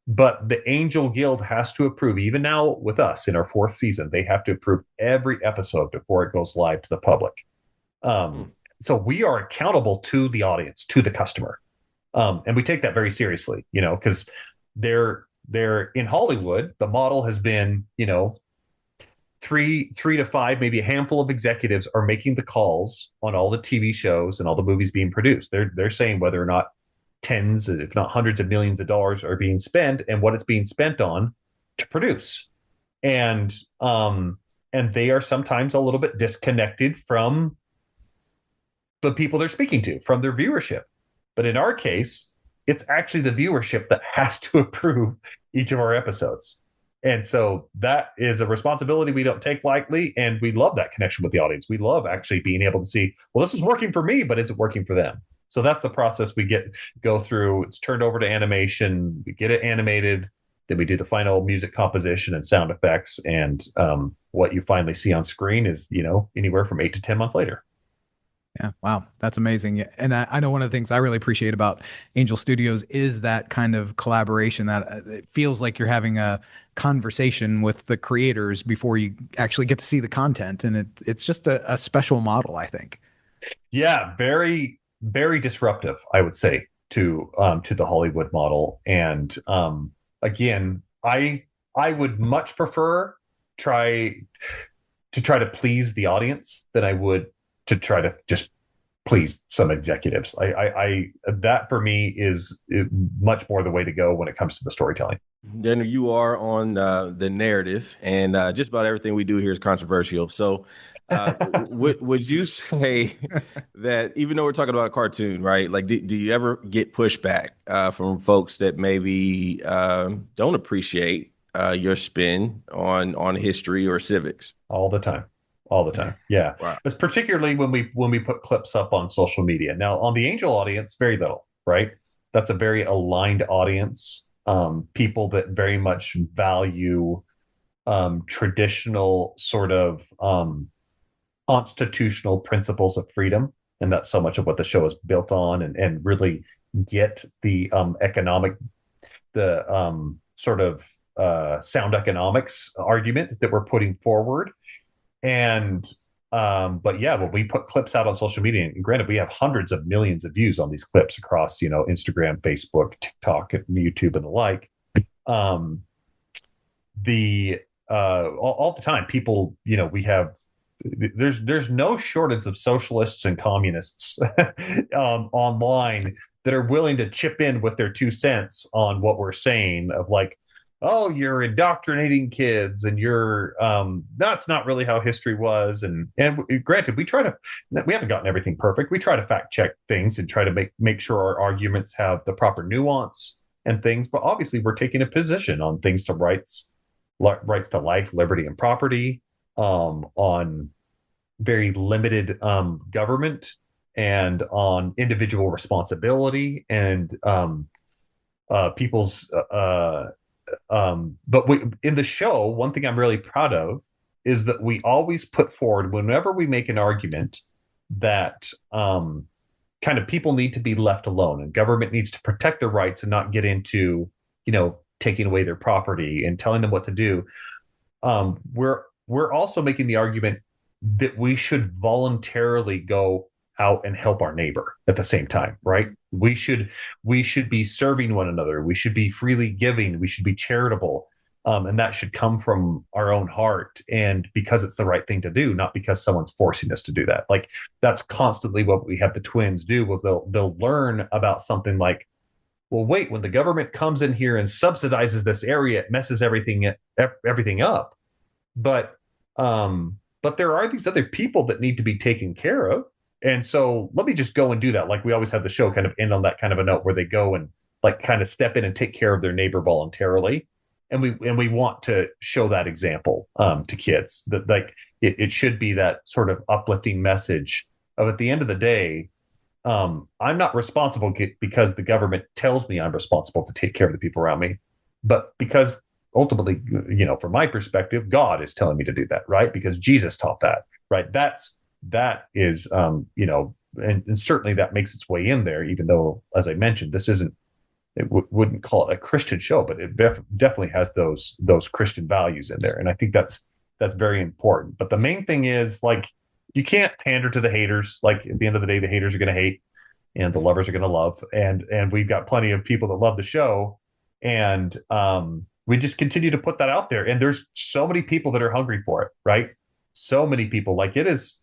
But the Angel Guild has to approve, even now with us in our 4th season, they have to approve every episode before it goes live to the public. So we are accountable to the audience, to the customer. And we take that very seriously, because they're they're in Hollywood. The model has been, three to five, maybe a handful of executives are making the calls on all the TV shows and all the movies being produced. They're saying whether or not tens, if not hundreds of millions of dollars are being spent and what it's being spent on to produce. And they are sometimes a little bit disconnected from the people they're speaking to, from their viewership. But in our case, it's actually the viewership that has to approve each of our episodes. And so that is a responsibility we don't take lightly. And we love that connection with the audience. We love actually being able to see, well, this is working for me, but is it working for them? So that's the process we go through. It's turned over to animation. We get it animated. Then we do the final music composition and sound effects. And what you finally see on screen is, anywhere from 8 to 10 months later. Yeah. Wow. That's amazing. Yeah. And I know one of the things I really appreciate about Angel Studios is that kind of collaboration, that it feels like you're having a conversation with the creators before you actually get to see the content. And it's just a special model, I think. Yeah. Very, very disruptive, I would say, to the Hollywood model. And again, I would much prefer try to please the audience than I would to try to just please some executives. I that for me is much more the way to go when it comes to the storytelling. Daniel, you are on the narrative, and just about everything we do here is controversial. So would you say that even though we're talking about a cartoon, right? Like, do you ever get pushback from folks that maybe don't appreciate your spin on history or civics? All the time. Yeah. Wow. It's particularly when we put clips up on social media. Now, on the Angel audience, very little, right? That's a very aligned audience. People that very much value traditional sort of constitutional principles of freedom. And that's so much of what the show is built on, and really get the sort of sound economics argument that we're putting forward. And but yeah, when we put clips out on social media, and granted, we have hundreds of millions of views on these clips across, Instagram, Facebook, TikTok, YouTube, and the like. All the time, people, we have, there's no shortage of socialists and communists online that are willing to chip in with their 2 cents on what we're saying, of like, oh, you're indoctrinating kids, and that's not really how history was. And granted, we haven't gotten everything perfect. We try to fact check things and try to make sure our arguments have the proper nuance and things. But obviously, we're taking a position on things to rights to life, liberty, and property, on very limited government, and on individual responsibility, and people's but in the show, one thing I'm really proud of is that we always put forward, whenever we make an argument, that kind of people need to be left alone, and government needs to protect their rights and not get into, taking away their property and telling them what to do. We're also making the argument that we should voluntarily go out and help our neighbor at the same time, right? We should be serving one another. We should be freely giving. We should be charitable. And that should come from our own heart, and because it's the right thing to do, not because someone's forcing us to do that. Like, that's constantly what we have the twins do, was they'll learn about something like, well, wait, when the government comes in here and subsidizes this area, it messes everything up. But there are these other people that need to be taken care of. And so let me just go and do that. Like, we always have the show kind of end on that kind of a note, where they go and like kind of step in and take care of their neighbor voluntarily. And we want to show that example to kids, that like it should be that sort of uplifting message of, at the end of the day, I'm not responsible because the government tells me I'm responsible to take care of the people around me, but because ultimately, from my perspective, God is telling me to do that, right? Because Jesus taught that, right? That is, and certainly that makes its way in there, even though, as I mentioned, this isn't, wouldn't call it a Christian show, but it definitely has those Christian values in there. And I think that's very important. But the main thing is, like, you can't pander to the haters. Like, at the end of the day, the haters are going to hate and the lovers are going to love. And we've got plenty of people that love the show. And we just continue to put that out there. And there's so many people that are hungry for it, right? So many people. Like it is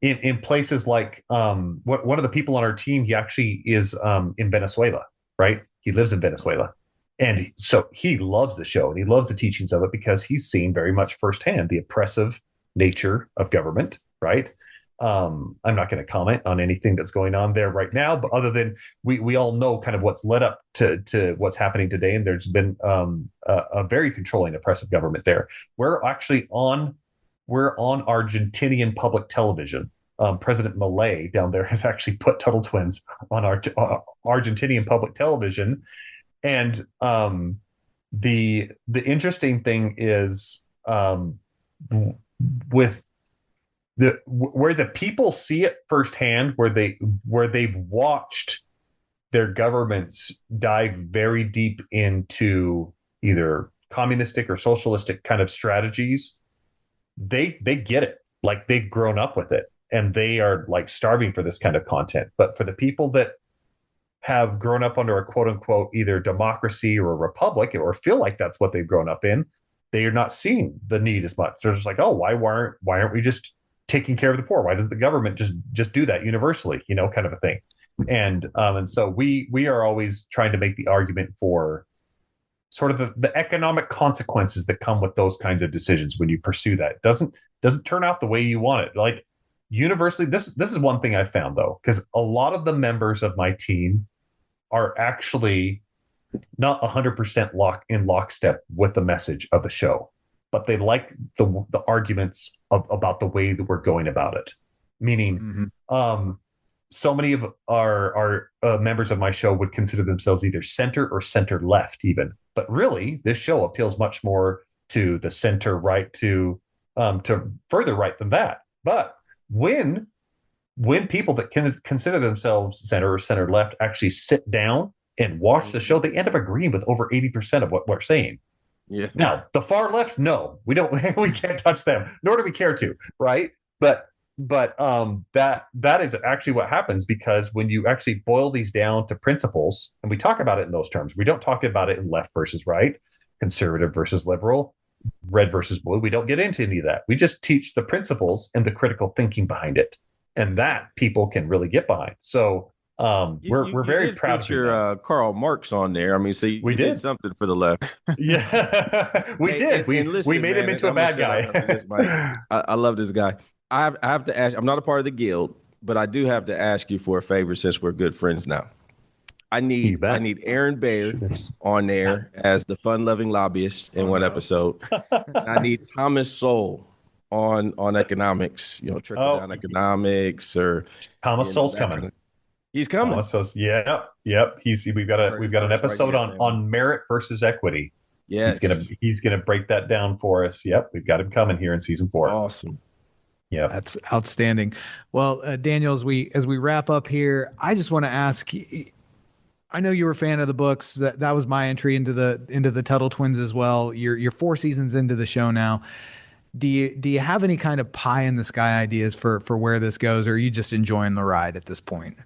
in places like one of the people on our team, he actually is in Venezuela, right? He lives in Venezuela. And so he loves the show and he loves the teachings of it because he's seen very much firsthand the oppressive nature of government, right? I'm not going to comment on anything that's going on there right now, but other than we all know kind of what's led up to what's happening today, and there's been a very controlling, oppressive government there. We're on Argentinian public television. President Milei down there has actually put Tuttle Twins on our Argentinian public television, and the interesting thing is with where the people see it firsthand, where they've watched their governments dive very deep into either communistic or socialistic kind of strategies, they get it. Like they've grown up with it and they are like starving for this kind of content. But for the people that have grown up under a quote unquote either democracy or a republic or feel like that's what they've grown up in, they are not seeing the need as much. They're just like, oh, why aren't we just taking care of the poor? Why doesn't the government just do that universally, kind of a thing? And so we are always trying to make the argument for sort of the economic consequences that come with those kinds of decisions when you pursue that. It doesn't turn out the way you want it. Like universally, this is one thing I found though, because a lot of the members of my team are actually not 100% in lockstep with the message of the show, but they like the arguments about the way that we're going about it. Meaning, so many of our members of my show would consider themselves either center or center left, even. But really, this show appeals much more to the center right, to further right than that. But when people that can consider themselves center or center left actually sit down and watch the show, they end up agreeing with over 80% of what we're saying. Yeah. Now, the far left, no, we can't touch them, nor do we care to, right? But that is actually what happens, because when you actually boil these down to principles, and we talk about it in those terms, we don't talk about it in left versus right, conservative versus liberal, red versus blue. We don't get into any of that. We just teach the principles and the critical thinking behind it, and that people can really get behind. So we're very proud to feature Karl Marx on there. I mean, so we did something for the left. Yeah, we did. We made him into a bad guy. I love this guy. I have to ask. I'm not a part of the guild, but I do have to ask you for a favor since we're good friends now. I need Aaron Baer on there as the fun-loving lobbyist in one episode. I need Thomas Sowell on economics. Trickle down economics, or Thomas Sowell's coming. He's coming. Yep. We've got an episode on merit versus equity. Yes. He's gonna break that down for us. Yep. We've got him coming here in season 4. Awesome. Yeah. That's outstanding. Well, Daniel, as we wrap up here, I just want to ask, I know you were a fan of the books. That was my entry into the Tuttle Twins as well. You're 4 seasons into the show now. Do you have any kind of pie in the sky ideas for where this goes, or are you just enjoying the ride at this point?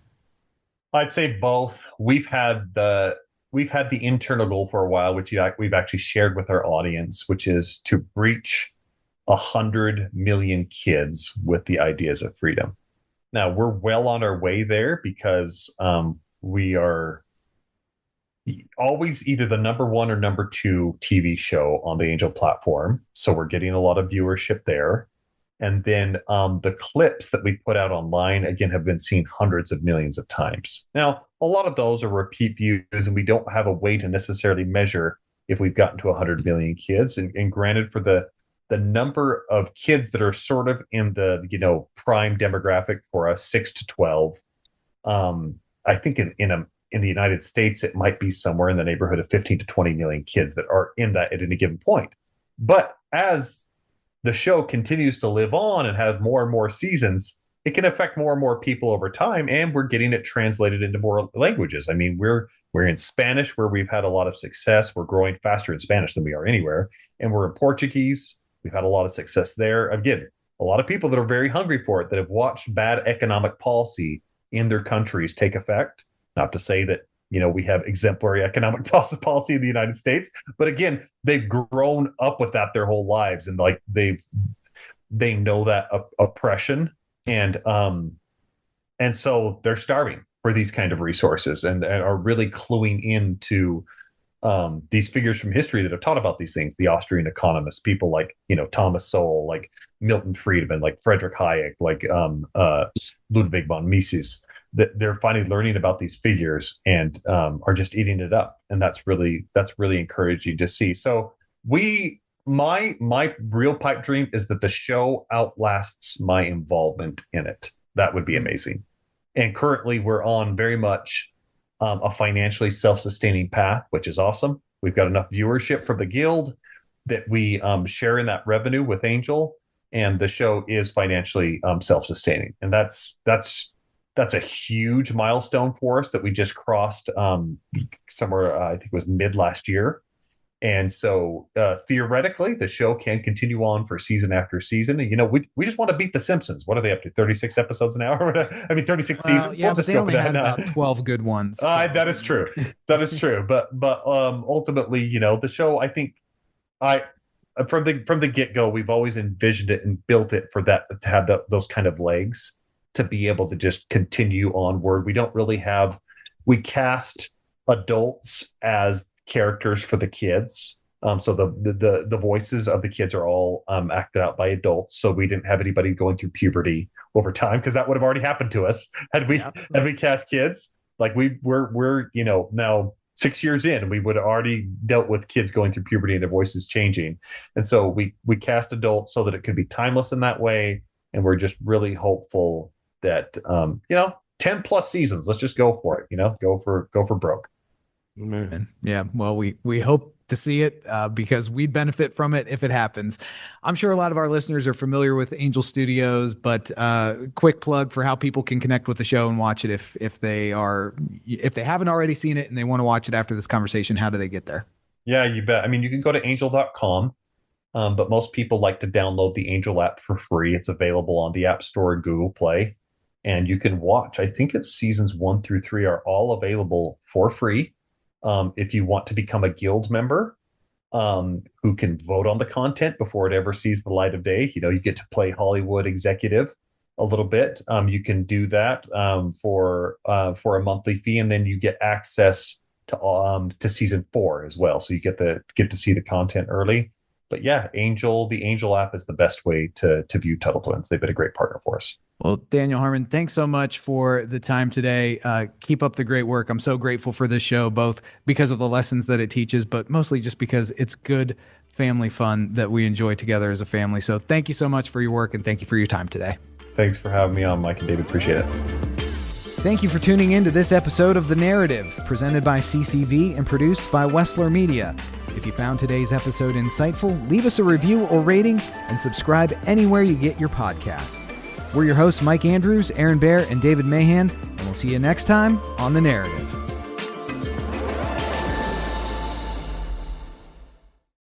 I'd say both. We've had the internal goal for a while, which we've actually shared with our audience, which is to reach 100 million kids with the ideas of freedom. Now we're well on our way there, because we are always either the number 1 or number 2 TV show on the Angel platform. So we're getting a lot of viewership there. And then the clips that we put out online, again, have been seen hundreds of millions of times. Now, a lot of those are repeat views, and we don't have a way to necessarily measure if we've gotten to 100 million kids. And granted, for the number of kids that are sort of in the prime demographic for us, 6 to 12, I think in the United States, it might be somewhere in the neighborhood of 15 to 20 million kids that are in that at any given point. But as the show continues to live on and have more and more seasons, it can affect more and more people over time, and we're getting it translated into more languages. I mean, we're in Spanish, where we've had a lot of success. We're growing faster in Spanish than we are anywhere, and we're in Portuguese. We've had a lot of success there. Again, a lot of people that are very hungry for it, that have watched bad economic policy in their countries take effect. Not to say that We have exemplary economic policy in the United States, but again, they've grown up with that their whole lives, and like they know that oppression, and so they're starving for these kind of resources, and are really cluing into these figures from history that have taught about these things, the Austrian economists, people like, Thomas Sowell, like Milton Friedman, like Friedrich Hayek, like Ludwig von Mises, that they're finally learning about these figures and are just eating it up. And that's really encouraging to see. So my real pipe dream is that the show outlasts my involvement in it. That would be amazing. And currently we're on very much a financially self-sustaining path, which is awesome. We've got enough viewership for the guild that we share in that revenue with Angel, and the show is financially self-sustaining. And that's a huge milestone for us that we just crossed somewhere, I think it was mid last year. And so theoretically, the show can continue on for season after season. And, we just want to beat The Simpsons. What are they up to? 36 episodes an hour? 36 seasons? Yeah, but they only had about 12 good ones. So. That is true. That is true. But ultimately, the show, I think from the get-go, we've always envisioned it and built it for that, to have those kind of legs, to be able to just continue onward. We cast adults as characters for the kids, so the voices of the kids are all acted out by adults, so we didn't have anybody going through puberty over time, because that would have already happened to us had we cast kids. Like we're now 6 years in, we would have already dealt with kids going through puberty and their voices changing. And so we cast adults so that it could be timeless in that way, and we're just really hopeful that 10 plus seasons, let's just go for it, go for broke. Man. Yeah, well, we hope to see it because we'd benefit from it if it happens. I'm sure a lot of our listeners are familiar with Angel Studios, but quick plug for how people can connect with the show and watch it if they haven't already seen it and they want to watch it after this conversation. How do they get there? Yeah, you bet. I mean, you can go to angel.com, but most people like to download the Angel app for free. It's available on the App Store and Google Play, and you can watch. I think it's seasons 1 through 3 are all available for free. If you want to become a guild member who can vote on the content before it ever sees the light of day, you get to play Hollywood executive a little bit. You can do that for a monthly fee, and then you get access to season 4 as well. So you get to see the content early. But yeah, the Angel app is the best way to view Tuttle Twins. They've been a great partner for us. Well, Daniel Harmon, thanks so much for the time today. Keep up the great work. I'm so grateful for this show, both because of the lessons that it teaches, but mostly just because it's good family fun that we enjoy together as a family. So thank you so much for your work, and thank you for your time today. Thanks for having me on, Mike and David. Appreciate it. Thank you for tuning in to this episode of The Narrative, presented by CCV and produced by Wessler Media. If you found today's episode insightful, leave us a review or rating and subscribe anywhere you get your podcasts. We're your hosts, Mike Andrews, Aaron Baer, and David Mahan, and we'll see you next time on The Narrative.